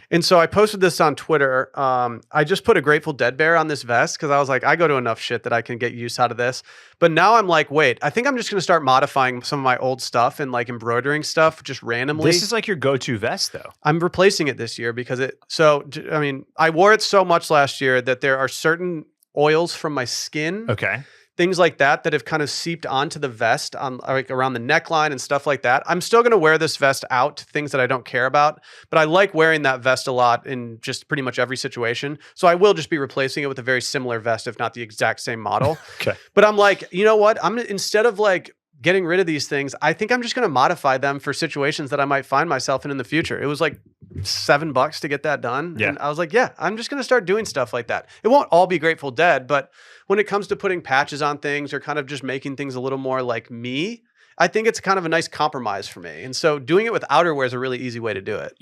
And so I posted this on Twitter. I just put a Grateful Dead bear on this vest because I was like, I go to enough shit that I can get use out of this. But now I'm like, wait, I think I'm just going to start modifying some of my old stuff and like embroidering stuff just randomly. This is like your go-to vest though. I'm replacing it this year because I wore it so much last year that there are certain oils from my skin. Okay. Things like that have kind of seeped onto the vest on like around the neckline and stuff like that. I'm still going to wear this vest out to things that I don't care about, but I like wearing that vest a lot in just pretty much every situation. So I will just be replacing it with a very similar vest, if not the exact same model. Okay. But I'm like, you know what? Instead of like getting rid of these things, I think I'm just going to modify them for situations that I might find myself in the future. It was like $7 to get that done. Yeah. And I was like, yeah, I'm just going to start doing stuff like that. It won't all be Grateful Dead, but when it comes to putting patches on things or kind of just making things a little more like me, I think it's kind of a nice compromise for me. And so doing it with outerwear is a really easy way to do it.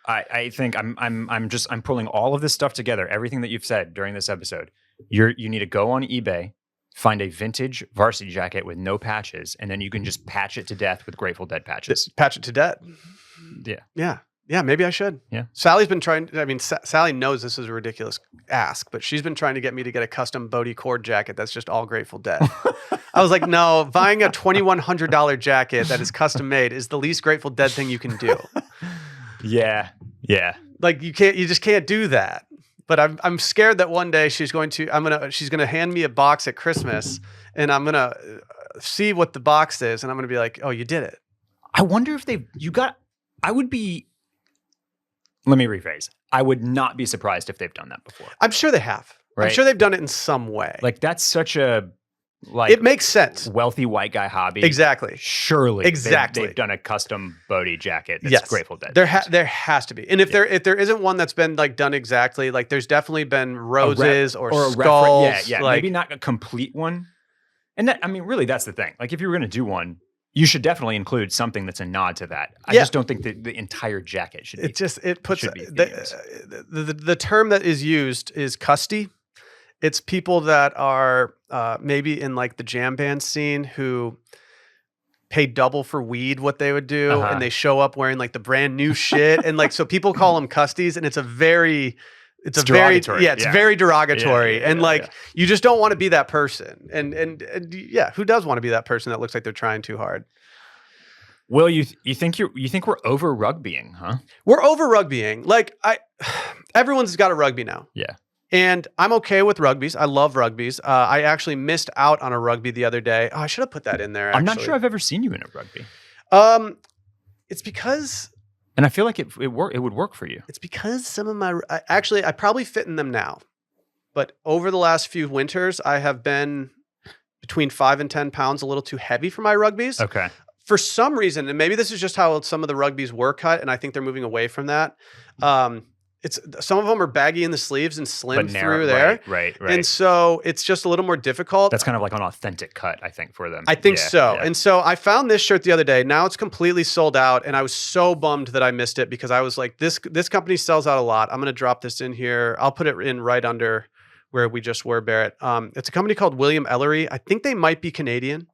I think I'm pulling all of this stuff together, everything that you've said during this episode. You need to go on eBay, find a vintage varsity jacket with no patches, and then you can just patch it to death with Grateful Dead patches. Patch it to death. Yeah. Yeah. Yeah, maybe I should. Yeah. Sally's been trying, Sally knows this is a ridiculous ask, but she's been trying to get me to get a custom Bodie cord jacket that's just all Grateful Dead. I was like, no, buying a $2,100 jacket that is custom made is the least Grateful Dead thing you can do. Yeah. Yeah. Like you just can't do that. But I'm scared that one day she's going to hand me a box at Christmas, and I'm going to see what the box is, and I'm going to be like, oh, you did it. I wonder if let me rephrase. I would not be surprised if they've done that before. I'm sure they have. Right? I'm sure they've done it in some way. Like that's such a like it makes sense. Wealthy white guy hobby. Exactly. Surely. Exactly. They've done a custom Bodie jacket that's Grateful Dead. There has to be. And if there isn't one that's been like done exactly, like there's definitely been roses or skulls. Yeah. Like, maybe not a complete one. And that, I mean, really, that's the thing. Like if you were going to do one, you should definitely include something that's a nod to that. I just don't think that the entire jacket should be. It puts the term that is used is custy. It's people that are maybe in like the jam band scene who pay double for weed what they would do, and they show up wearing like the brand new shit, and like so people call them custies, and it's very derogatory, and you just don't want to be that person, and who does want to be that person that looks like they're trying too hard? Will, you think we're over rugbying, huh? We're over rugbying. Like everyone's got a rugby now. Yeah. And I'm okay with rugbies. I love rugbies. I actually missed out on a rugby the other day. Oh, I should have put that in there. Actually. I'm not sure I've ever seen you in a rugby. It's because, and I feel like it would work for you. It's because some of my I probably fit in them now, but over the last few winters, I have been between 5 and 10 pounds a little too heavy for my rugbies. Okay. For some reason, and maybe this is just how some of the rugbies were cut, and I think they're moving away from that. It's some of them are baggy in the sleeves and slim through there. Right. And so it's just a little more difficult. That's kind of like an authentic cut, I think, for them. I think so. Yeah. And so I found this shirt the other day. Now it's completely sold out, and I was so bummed that I missed it because I was like, this company sells out a lot. I'm going to drop this in here. I'll put it in right under where we just were, Barrett. It's a company called William Ellery. I think they might be Canadian.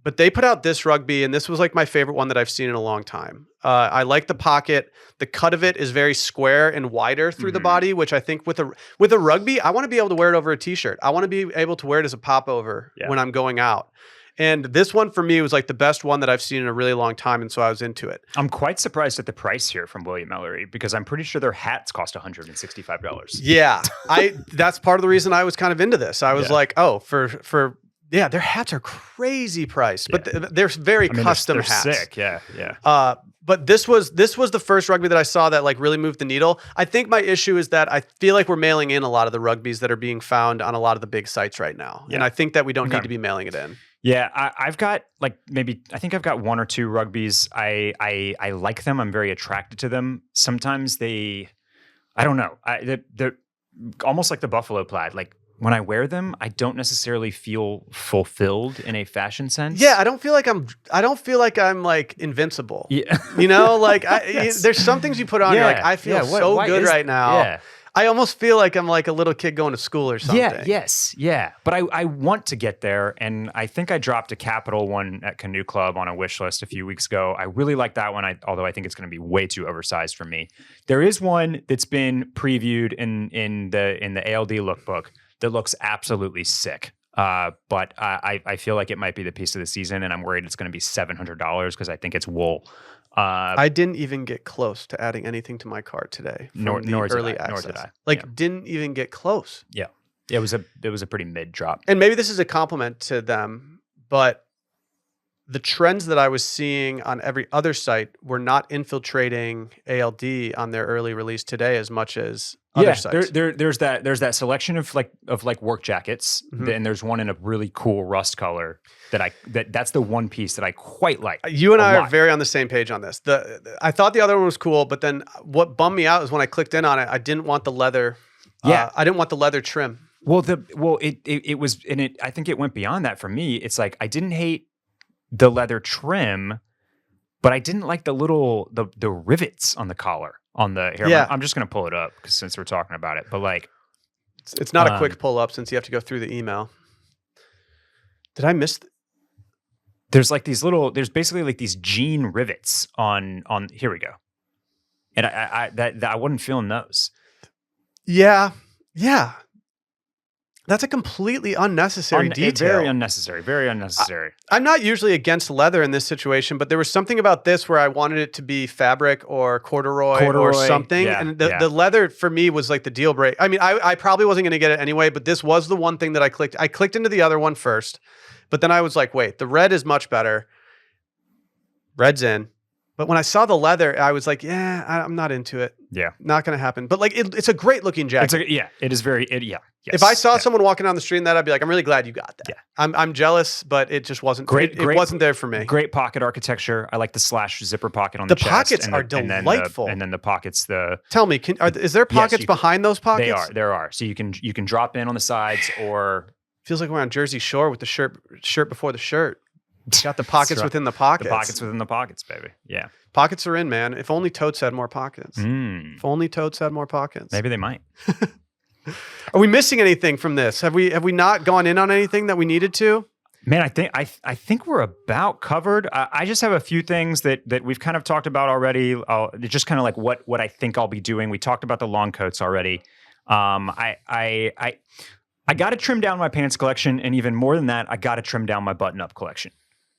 But they put out this rugby, and this was like my favorite one that I've seen in a long time. I like the pocket. The cut of it is very square and wider through the body, which I think with a rugby, I want to be able to wear it over a t-shirt. I want to be able to wear it as a popover when I'm going out. And this one for me was like the best one that I've seen in a really long time, and so I was into it. I'm quite surprised at the price here from William Ellery because I'm pretty sure their hats cost $165. Yeah, that's part of the reason I was kind of into this. I was like, oh, for yeah, their hats are crazy priced, but they're very custom they're hats. Sick, yeah. But this was the first rugby that I saw that like really moved the needle. I think my issue is that I feel like we're mailing in a lot of the rugbies that are being found on a lot of the big sites right now, and I think that we don't need to be mailing it in. Yeah, I've got like I think I've got one or two rugbies. I like them. I'm very attracted to them. Sometimes I don't know. They're almost like the buffalo plaid. Like when I wear them, I don't necessarily feel fulfilled in a fashion sense. Yeah, I don't feel like I'm like invincible. Yeah, you know, like there's some things you put on. You're like, I feel so good right now. Yeah. I almost feel like I'm like a little kid going to school or something. Yeah. But I want to get there, and I think I dropped a Capital one at Canoe Club on a wish list a few weeks ago. I really like that one, although I think it's going to be way too oversized for me. There is one that's been previewed in the ALD lookbook that looks absolutely sick. But I feel like it might be the piece of the season, and I'm worried it's going to be $700 because I think it's wool. I didn't even get close to adding anything to my cart today. Nor did I. Didn't even get close. Yeah. It was a pretty mid drop. And maybe this is a compliment to them, but the trends that I was seeing on every other site were not infiltrating ALD on their early release today as much as other sites. There's that selection of work jackets, and there's one in a really cool rust color that's the one piece that I quite like. You and I are very on the same page on this. I thought the other one was cool, but then what bummed me out is when I clicked in on it, I didn't want the leather. I didn't want the leather trim. It was, and I think it went beyond that for me. It's like I didn't hate the leather trim, but I didn't like the rivets on the collar on the hair. Yeah. I'm just going to pull it up since we're talking about it, but like, it's not a quick pull up since you have to go through the email. Did I miss? There's basically like these jean rivets on, here we go. And I wasn't feeling those. Yeah. That's a completely unnecessary detail. Very unnecessary. I'm not usually against leather in this situation, but there was something about this where I wanted it to be fabric or corduroy or something. Yeah, and the leather for me was like the deal break. I mean, I probably wasn't going to get it anyway, but this was the one thing that I clicked. I clicked into the other one first, but then I was like, wait, the red is much better. Red's in. But when I saw the leather, I was like, yeah, I'm not into it. Yeah. Not going to happen. But like, it's a great looking jacket. It is very, yeah. Yes, if I saw someone walking down the street in that, I'd be like, I'm really glad you got that. Yeah. I'm jealous, but it just wasn't great. It wasn't there for me. Great pocket architecture. I like the slash zipper pocket on the chest. The pockets are delightful. And then the pockets, Tell me, is there pockets behind those pockets? There are. So you can drop in on the sides or. Feels like we're on Jersey Shore with the shirt before the shirt. Got the pockets within the pockets. The pockets within the pockets, baby. Yeah. Pockets are in, man. If only Totes had more pockets. If only Totes had more pockets. Maybe they might. Are we missing anything from this? Have we not gone in on anything that we needed to? Man, I think we're about covered. I just have a few things that we've kind of talked about already. Just kind of like what I think I'll be doing. We talked about the long coats already. I got to trim down my pants collection, and even more than that, I got to trim down my button-up collection.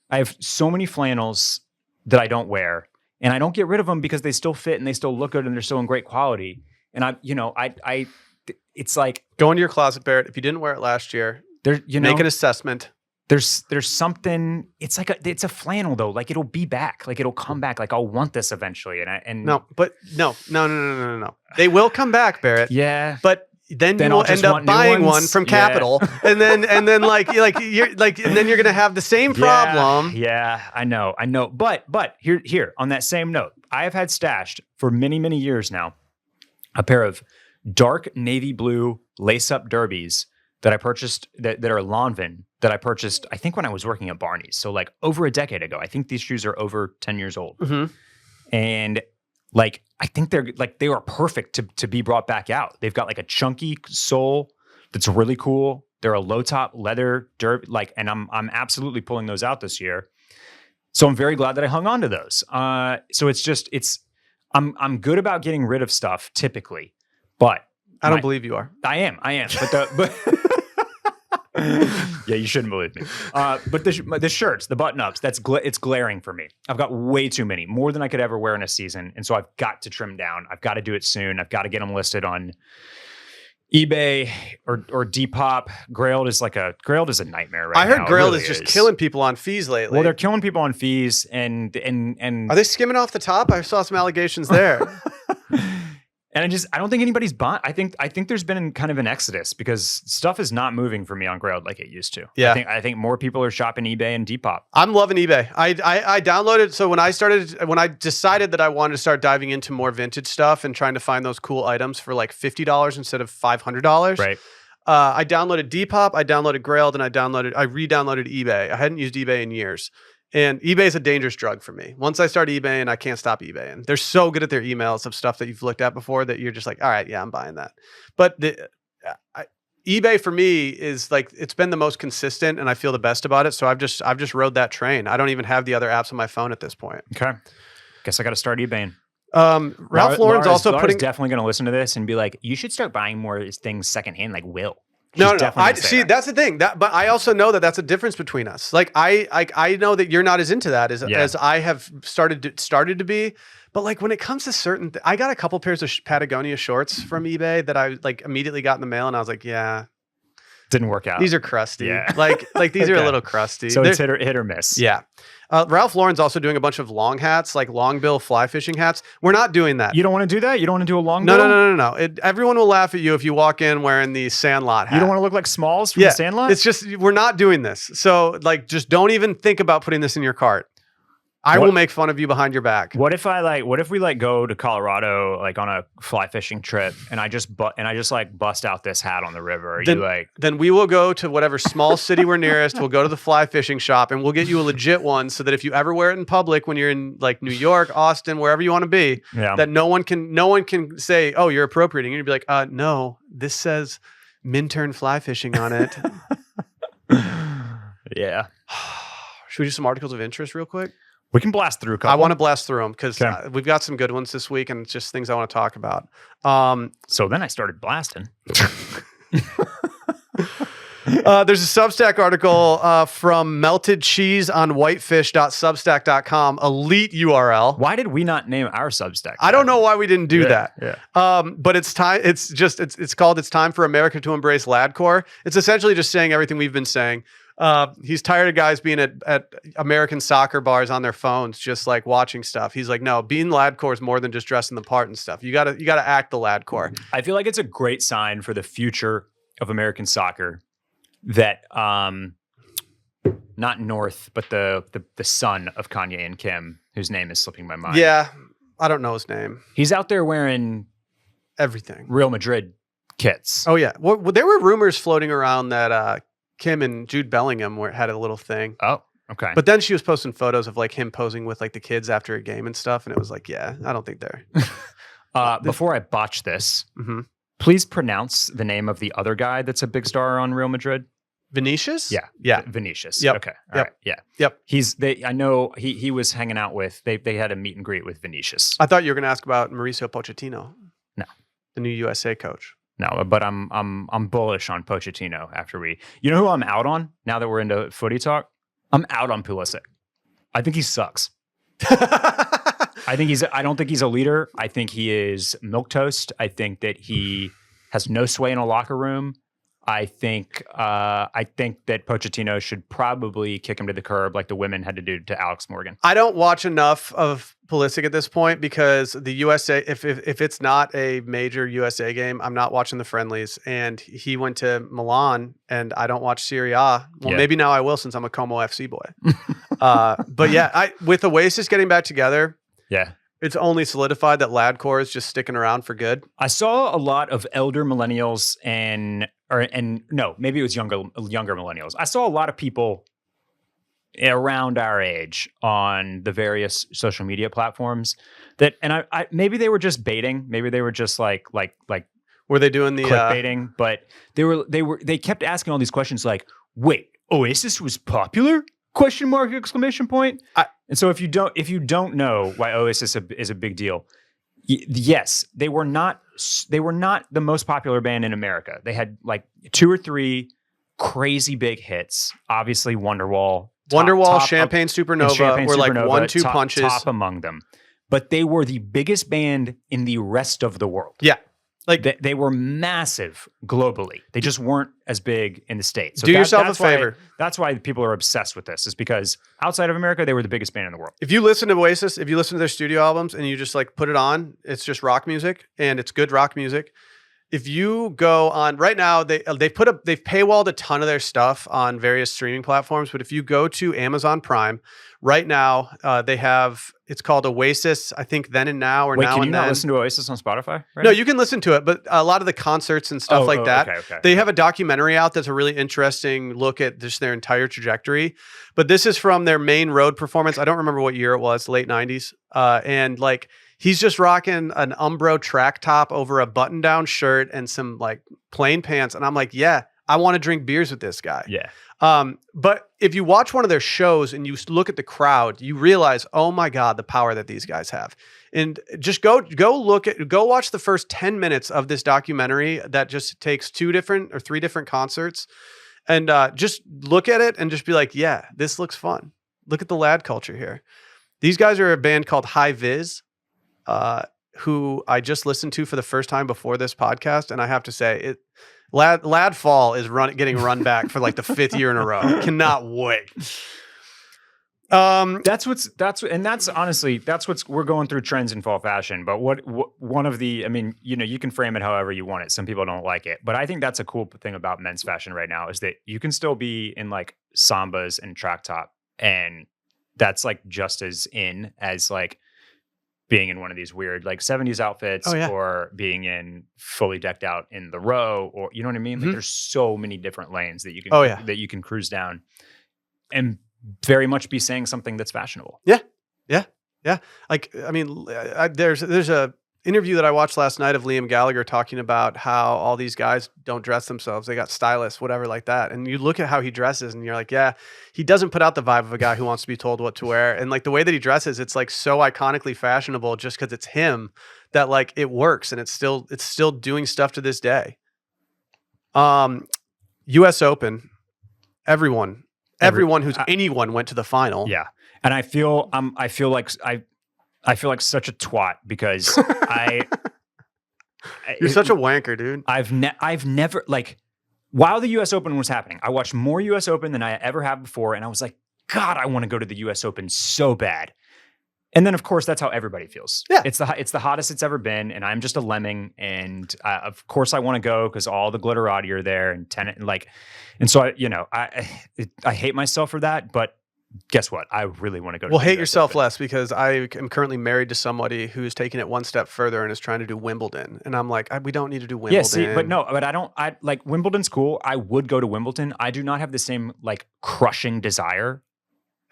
I have so many flannels that I don't wear, and I don't get rid of them because they still fit and they still look good and they're still in great quality. And it's like, go into your closet, Barrett. If you didn't wear it last year, make an assessment. There's something. It's like it's a flannel though. Like it'll be back. Like it'll come back. Like I'll want this eventually. No. They will come back, Barrett. Yeah, but then you will end up buying one from Capital, and then and then you're gonna have the same problem. Yeah, I know. But here on that same note, I have had stashed for many years now a pair of dark navy blue lace-up derbies that I purchased that are Lanvin that I purchased, I think when I was working at Barney's. So like over a decade ago. I think these shoes are over 10 years old. Mm-hmm. And like, I think they are perfect to be brought back out. They've got like a chunky sole that's really cool. They're a low top leather derby, and I'm absolutely pulling those out this year. So I'm very glad that I hung on to those. So I'm good about getting rid of stuff typically, but I don't believe you are. I am. But yeah, you shouldn't believe me. But the shirts, the button-ups, it's glaring for me. I've got way too many, more than I could ever wear in a season. And so I've got to trim down. I've got to do it soon. I've got to get them listed on eBay or Depop. Grailed is a nightmare right now. I heard Grailed is just killing people on fees lately. Well, they're killing people on fees and are they skimming off the top? I saw some allegations there. And I don't think anybody's buying. I think there's been kind of an exodus because stuff is not moving for me on Grailed like it used to. Yeah. I think more people are shopping eBay and Depop. I'm loving eBay. I downloaded. So when I decided that I wanted to start diving into more vintage stuff and trying to find those cool items for like $50 instead of $500. Right. I downloaded Depop, I downloaded Grailed, and I re-downloaded eBay. I hadn't used eBay in years. And eBay is a dangerous drug for me. Once I start eBaying, I can't stop eBaying. They're so good at their emails of stuff that you've looked at before that you're just like, all right, yeah, I'm buying that. But eBay for me is like, it's been the most consistent and I feel the best about it. So I've just rode that train. I don't even have the other apps on my phone at this point. Okay. Guess I got to start eBaying. Ralph Lauren's also definitely going to listen to this and be like, you should start buying more things secondhand like Will. No. I see. That's the thing. But I also know that that's a difference between us. Like I know that you're not as into that as I have started to be. But like when it comes to certain, I got a couple pairs of Patagonia shorts from eBay that I like immediately got in the mail, and I was like, yeah, didn't work out. These are crusty. Yeah. Like these are a little crusty. So it's hit or miss. Yeah. Ralph Lauren's also doing a bunch of long hats, like long bill fly fishing hats. We're not doing that. You don't want to do that? You don't want to do a long bill? No. Everyone will laugh at you if you walk in wearing the Sandlot hat. You don't want to look like Smalls from the Sandlot? It's just, we're not doing this. So like, just don't even think about putting this in your cart. I will make fun of you behind your back. What if we go to Colorado like on a fly fishing trip and I just bust out this hat on the river? Then we will go to whatever small city we're nearest. We'll go to the fly fishing shop and we'll get you a legit one so that if you ever wear it in public when you're in like New York, Austin, wherever you want to be, that no one can say, "Oh, you're appropriating." You'd be like, "No, this says Minturn fly fishing on it." Yeah. Should we do some articles of interest real quick? We can blast through a couple. I want to blast through them because we've got some good ones this week and it's just things I want to talk about. So then I started blasting. There's a Substack article from Melted Cheese on Whitefish.substack.com. Elite URL. Why did we not name our Substack? I don't know why we didn't do that. Yeah. But it's time. It's called It's Time for America to Embrace Ladcore. It's essentially just saying everything we've been saying. He's tired of guys being at American soccer bars on their phones, just like watching stuff. He's like, no, being ladcore is more than just dressing the part and stuff. You gotta act the ladcore. I feel like it's a great sign for the future of American soccer that not North, but the son of Kanye and Kim, whose name is slipping my mind. Yeah, I don't know his name. He's out there wearing everything. Real Madrid kits. Oh yeah. Well, there were rumors floating around that Kim and Jude Bellingham had a little thing. Oh, okay. But then she was posting photos of like him posing with like the kids after a game and stuff, and it was like, yeah, I don't think they're. Before I botch this, please pronounce the name of the other guy that's a big star on Real Madrid. Vinicius? Yeah. Vinicius. Yep. Okay. All right. Yeah. Yep. I know he was hanging out with, they had a meet and greet with Vinicius. I thought you were going to ask about Mauricio Pochettino. No. The new USA coach. No, but I'm bullish on Pochettino after you know who I'm out on now that we're into footy talk? I'm out on Pulisic. I think he sucks. I don't think he's a leader. I think he is milquetoast. I think that he has no sway in a locker room. I think that Pochettino should probably kick him to the curb like the women had to do to Alex Morgan. I don't watch enough of Pulisic at this point because the USA, if it's not a major USA game, I'm not watching the friendlies. And he went to Milan, and I don't watch Serie A. Well, maybe now I will since I'm a Como FC boy. But yeah, with Oasis getting back together, it's only solidified that Ladcore is just sticking around for good. I saw a lot of elder millennials maybe it was younger millennials. I saw a lot of people around our age on the various social media platforms I maybe they were just baiting. Maybe they were just like were they doing the clickbaiting? But they kept asking all these questions like, wait, Oasis was popular? ? Exclamation point. And so if you don't know why Oasis is a big deal, yes, they were not the most popular band in America. They had like 2 or 3 crazy big hits. Obviously, Wonderwall, Champagne Supernova were like 1-2 punches, top among them. But they were the biggest band in the rest of the world. Yeah. Like they were massive globally. They just weren't as big in the States. So do yourself a favor. That's why people are obsessed with this, is because outside of America, they were the biggest band in the world. If you listen to Oasis, if you listen to their studio albums and you just like put it on, it's just rock music, and it's good rock music. If you go on right now, they've paywalled a ton of their stuff on various streaming platforms. But if you go to Amazon Prime right now, they have, it's called Oasis, I think Then and Now or Now and Then. Can you not listen to Oasis on Spotify? Right? No, you can listen to it, but a lot of the concerts and stuff that, okay. They have a documentary out that's a really interesting look at just their entire trajectory. But this is from their main road performance. I don't remember what year it was, late 90s. And like, he's just rocking an Umbro track top over a button-down shirt and some like plain pants. And I'm like, yeah, I want to drink beers with this guy. Yeah. But if you watch one of their shows and you look at the crowd, you realize, oh my God, the power that these guys have. And just go watch the first 10 minutes of this documentary that just takes 2 different or 3 different concerts, and just look at it and just be like, yeah, this looks fun. Look at the lad culture here. These guys are a band called High Viz, who I just listened to for the first time before this podcast. And I have to say, Lad Fall is getting run back for like the 5th year in a row. Cannot wait. That's honestly we're going through trends in fall fashion. But one of the, I mean, you can frame it however you want it. Some people don't like it, but I think that's a cool thing about men's fashion right now is that you can still be in like Sambas and track top, and that's like just as in as like being in one of these weird like 70s outfits or being in fully decked out in the Row, or you know what I mean? Like there's so many different lanes that you can that you can cruise down and very much be saying something that's fashionable. Yeah. Like, I mean, there's a interview that I watched last night of Liam Gallagher talking about how all these guys don't dress themselves. They got stylists, whatever like that. And you look at how he dresses and you're like, yeah, he doesn't put out the vibe of a guy who wants to be told what to wear. And like the way that he dresses, it's like so iconically fashionable just because it's him that like it works, and it's still doing stuff to this day. US Open, everyone who's anyone went to the final. Yeah. And I feel like such a twat because you're such a wanker, dude. I've never like while the U.S. Open was happening, I watched more U.S. Open than I ever have before, and I was like, God, I want to go to the U.S. Open so bad. And then, of course, that's how everybody feels. Yeah. It's the hottest it's ever been, and I'm just a lemming. And of course, I want to go because all the glitterati are there, and so I hate myself for that. But guess what? I really want to go. Well, hate yourself less because I am currently married to somebody who's taking it one step further and is trying to do Wimbledon, and I'm like, we don't need to do Wimbledon. Yeah, see, but I don't. I like Wimbledon's cool. I would go to Wimbledon. I do not have the same like crushing desire.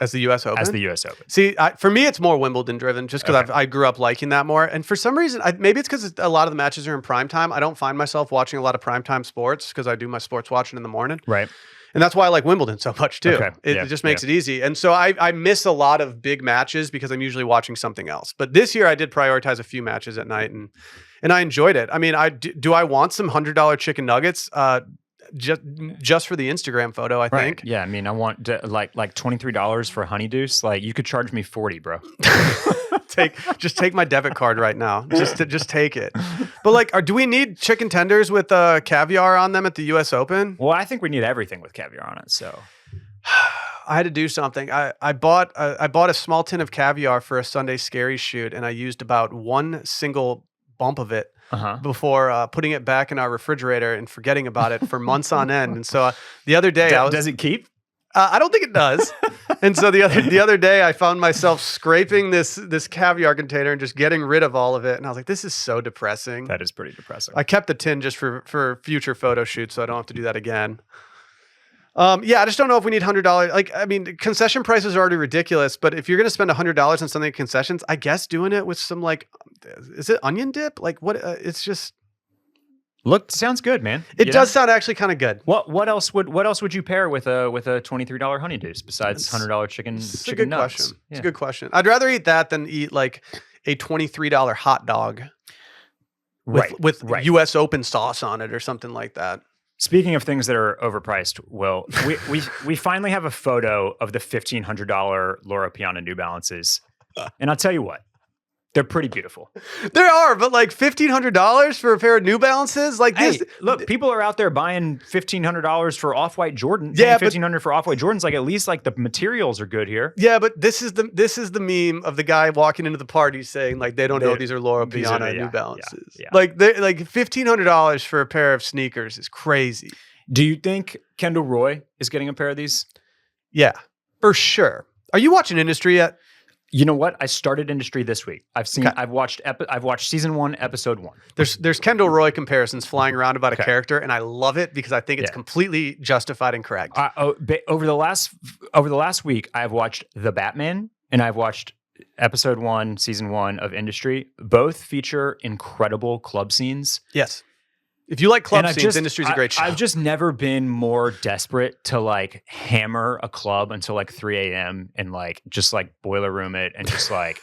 As the U.S. Open? As the U.S. Open. See, for me, it's more Wimbledon driven just because I grew up liking that more. And for some reason, maybe it's because a lot of the matches are in prime time. I don't find myself watching a lot of primetime sports because I do my sports watching in the morning. Right. And that's why I like Wimbledon so much too. Okay. It just makes it easy. And so I miss a lot of big matches because I'm usually watching something else. But this year I did prioritize a few matches at night and I enjoyed it. I mean, do I want some $100 chicken nuggets? Just for the Instagram photo, I think. Yeah, I mean, I want like $23 for honeydews. Like, you could charge me $40, bro. Just take my debit card right now. Just take it. But like, do we need chicken tenders with caviar on them at the U.S. Open? Well, I think we need everything with caviar on it. So I had to do something. I bought a small tin of caviar for a Sunday Scary shoot, and I used about one single bump of it. Before putting it back in our refrigerator and forgetting about it for months on end. And so the other day, does it keep? I don't think it does. And so the other day, I found myself scraping this caviar container and just getting rid of all of it. And I was like, this is so depressing. That is pretty depressing. I kept the tin just for future photo shoots, so I don't have to do that again. Yeah, I just don't know if we need $100. Like, I mean, concession prices are already ridiculous, but if you're going to spend $100 on something at concessions, I guess doing it with some is it onion dip? Like what? It's just sounds good, man. It does sound actually kind of good. What else would you pair with a $23 honeydews besides $100 chicken nuggets? Question. It's a good question. I'd rather eat that than eat like a $23 hot dog with U.S. Open sauce on it or something like that. Speaking of things that are overpriced, Will, we finally have a photo of the $1,500 Loro Piana New Balances. And I'll tell you what, they're pretty beautiful. They are, but like $1,500 for a pair of New Balances? Like this. Hey, look, people are out there buying $1,500 for Off-White Jordans. Yeah, $1,500 for Off-White Jordans. Like, at least like the materials are good here. Yeah, but this is the meme of the guy walking into the party saying like they don't know these are Loro Piana New Balances. Yeah. Like $1,500 for a pair of sneakers is crazy. Do you think Kendall Roy is getting a pair of these? Yeah, for sure. Are you watching Industry yet? You know what? I started Industry this week. I've watched season 1, episode 1. There's Kendall Roy comparisons flying around about a character, and I love it because I think it's completely justified and correct. Over the last week, I've watched The Batman and I've watched episode 1, season 1 of Industry. Both feature incredible club scenes. Yes. If you like club scenes, Industry's a great show. I've just never been more desperate to like hammer a club until like 3 a.m. and like just like boiler room it and just like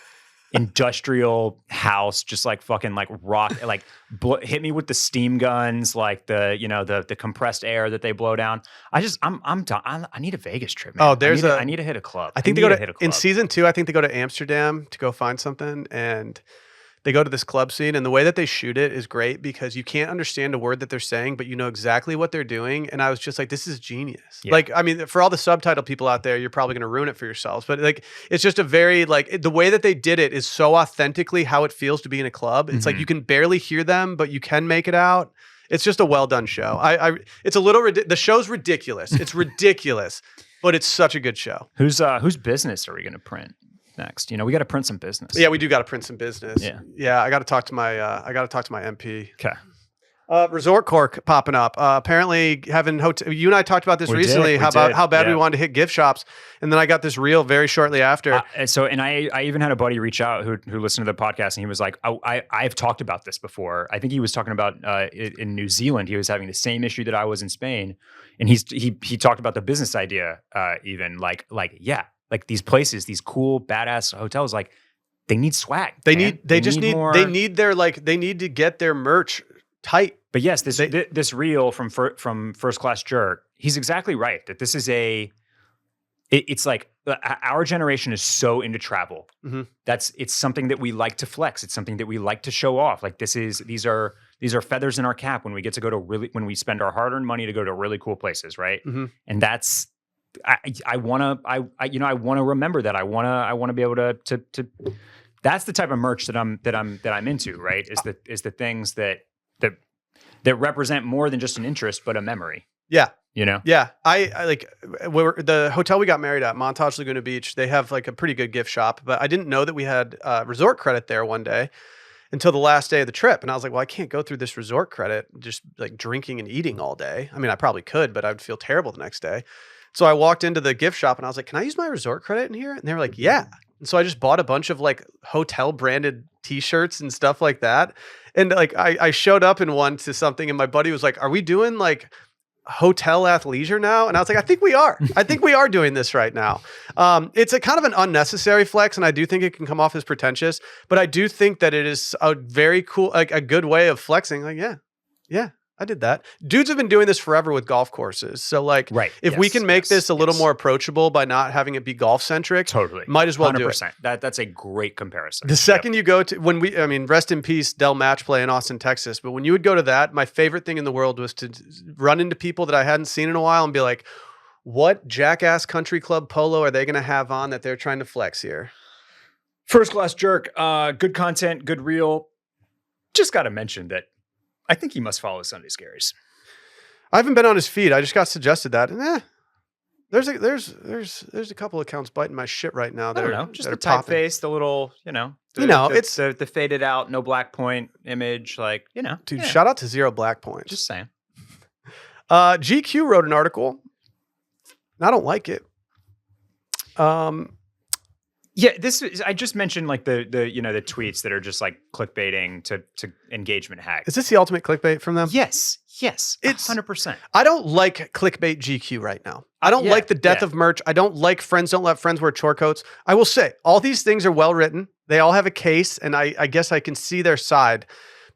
industrial house, just like fucking like rock, like hit me with the steam guns, like the compressed air that they blow down. I'm done. I need a Vegas trip, man. Oh, I need to hit a club. I think they go to in season 2. I think they go to Amsterdam to go find something and. They go to this club scene, and the way that they shoot it is great because you can't understand a word that they're saying, but you know exactly what they're doing. And I was just like, this is genius. Yeah. Like, I mean, for all the subtitle people out there, you're probably going to ruin it for yourselves. But like, it's just a very, like, the way that they did it is so authentically how it feels to be in a club. It's like you can barely hear them, but you can make it out. It's just a well-done show. It's a little, the show's ridiculous. It's ridiculous, but it's such a good show. Whose business are we going to print next? We got to print some business. Yeah, we do got to print some business. Yeah. I got to talk to my MP. Okay. Resort Cork popping up. Apparently having you and I talked about this recently. How bad we wanted to hit gift shops, and then I got this reel very shortly after. I even had a buddy reach out who listened to the podcast, and he was like, I've talked about this before. I think he was talking about in New Zealand. He was having the same issue that I was in Spain, and he talked about the business idea. Even like these places, these cool badass hotels, like they need swag. They need to get their merch tight. But yes, this reel from First Class Jerk, he's exactly right that this is it's like our generation is so into travel. Mm-hmm. It's something that we like to flex. It's something that we like to show off. Like these are these are feathers in our cap when we get to go to when we spend our hard-earned money to go to really cool places, right? Mm-hmm. And that's I want to remember that. I want to be able to that's the type of merch that I'm into, right? Is the things that represent more than just an interest, but a memory. Yeah. Yeah. I like the hotel we got married at, Montage Laguna Beach. They have like a pretty good gift shop, but I didn't know that we had resort credit there one day until the last day of the trip. And I was like, well, I can't go through this resort credit just like drinking and eating all day. I mean, I probably could, but I'd feel terrible the next day. So I walked into the gift shop and I was like, can I use my resort credit in here? And they were like, yeah. And so I just bought a bunch of like hotel branded t-shirts and stuff like that. And like I showed up in one to something and my buddy was like, are we doing like hotel athleisure now? And I was like, I think we are. I think we are doing this right now. It's a kind of an unnecessary flex, and I do think it can come off as pretentious, but I do think that it is a very cool, like a good way of flexing. Like, yeah, I did that. Dudes have been doing this forever with golf courses. So like, if we can make this a little more approachable by not having it be golf centric, totally, might as well 100%. Do it. That's a great comparison. The second you go to rest in peace, Dell Match Play in Austin, Texas. But when you would go to that, my favorite thing in the world was to run into people that I hadn't seen in a while and be like, what jackass country club polo are they going to have on that they're trying to flex here? First class jerk, good content, good reel. Just got to mention that I think he must follow Sunday Scaries. I haven't been on his feed. I just got suggested that. And there's a couple accounts biting my shit right now. I don't know. Just the typeface, the little, it's the faded out, no black point image, like, Dude, shout out to Zero Black Points. Just saying. GQ wrote an article. I don't like it. Yeah, I just mentioned like the tweets that are just like clickbaiting to engagement hack. Is this the ultimate clickbait from them? Yes, it's 100%. I don't like clickbait GQ right now. I don't like the death of merch. I don't like friends don't let friends wear chore coats. I will say all these things are well written. They all have a case, and I guess I can see their side.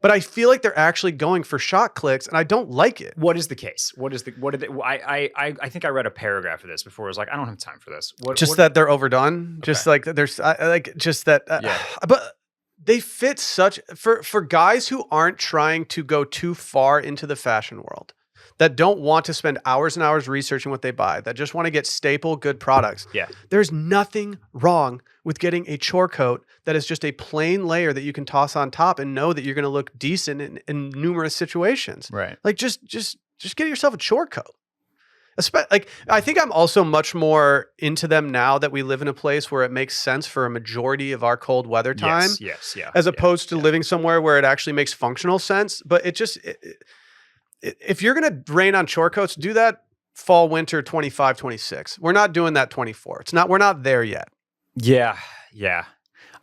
But I feel like they're actually going for shot clicks, and I don't like it. What is the case? What did they? I think I read a paragraph of this before. I was like, I don't have time for this. That they're overdone. Okay. Just like there's but they fit such for guys who aren't trying to go too far into the fashion world, that don't want to spend hours and hours researching what they buy, that just want to get staple good products. Yeah, there's nothing wrong with getting a chore coat that is just a plain layer that you can toss on top and know that you're going to look decent in numerous situations. Right. Like just get yourself a chore coat. Like, I think I'm also much more into them now that we live in a place where it makes sense for a majority of our cold weather time. Yes. As opposed to living somewhere where it actually makes functional sense. But if you're going to rain on chore coats, do that fall, winter 25, 26. We're not doing that 24. We're not there yet. Yeah.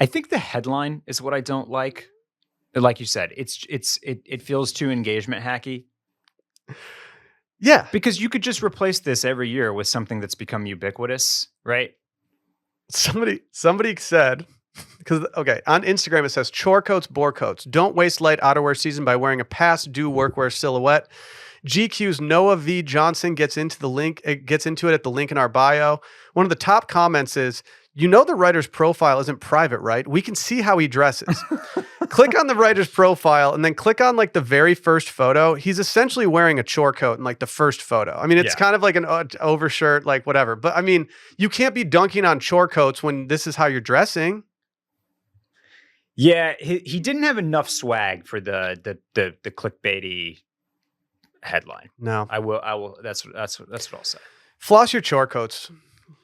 I think the headline is what I don't like. Like you said, it feels too engagement hacky. Yeah. Because you could just replace this every year with something that's become ubiquitous, right? Somebody said, on Instagram it says, chore coats, bore coats. Don't waste light outerwear season by wearing a past due workwear silhouette. GQ's Noah V. Johnson gets into it at the link in our bio. One of the top comments is, the writer's profile isn't private, right? We can see how he dresses. Click on the writer's profile and then click on like the very first photo. He's essentially wearing a chore coat in like the first photo. I mean, it's kind of like an overshirt, like whatever. But I mean, you can't be dunking on chore coats when this is how you're dressing. Yeah, he didn't have enough swag for the clickbaity headline. No, I will. That's what I'll say. Floss your chore coats,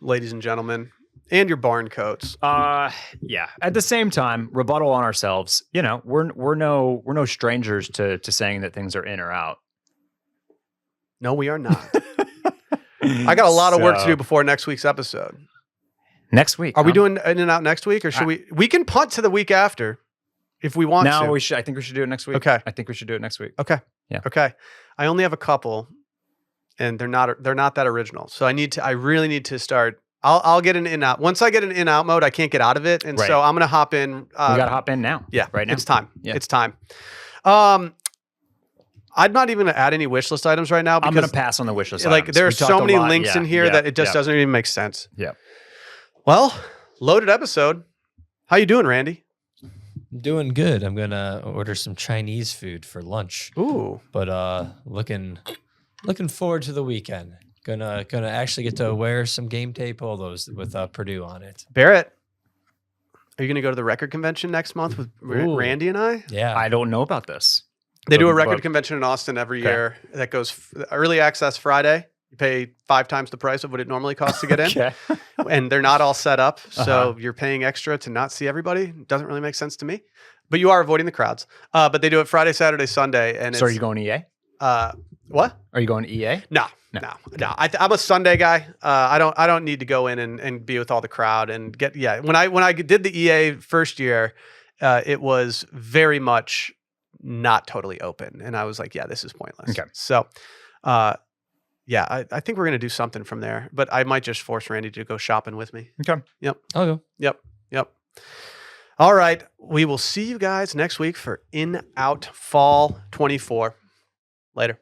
ladies and gentlemen, and your barn coats. Yeah. At the same time, rebuttal on ourselves. We're no strangers to saying that things are in or out. No, we are not. I got a lot of work to do before next week's episode. Next week? Are we doing in and out next week, or should we? We can punt to the week after if we want to. No, we should. I think we should do it next week. Okay. I think we should do it next week. Okay. Yeah. Okay. I only have a couple, and they're not that original. So I really need to start. I'll get an in out. Once I get an in out mode, I can't get out of it, and so I'm gonna hop in. We gotta hop in now. Yeah, right now. It's time. Yeah. It's time. I'm not even gonna add any wish list items right now because I'm gonna pass on the wish list. Like items. there are so many links in here that it just doesn't even make sense. Yeah. Well, loaded episode. How you doing, Randy? I'm doing good. I'm gonna order some Chinese food for lunch. Ooh. But looking forward to the weekend. Gonna actually get to wear some game day polos with Purdue on it. Barrett, are you gonna go to the record convention next month with Randy and I? Yeah. I don't know about this. They do a record convention in Austin every year that goes early access Friday. You pay 5 times the price of what it normally costs to get in. And they're not all set up. So you're paying extra to not see everybody. Doesn't really make sense to me. But you are avoiding the crowds. But they do it Friday, Saturday, Sunday. And so are you going EA? What? Are you going EA? No. I'm a Sunday guy. I don't need to go in and be with all the crowd and get When I did the EA first year, it was very much not totally open. And I was like, this is pointless. Okay. So I think we're going to do something from there, but I might just force Randy to go shopping with me. Okay. Yep. I'll go. Yep. All right. We will see you guys next week for In Out Fall 24. Later.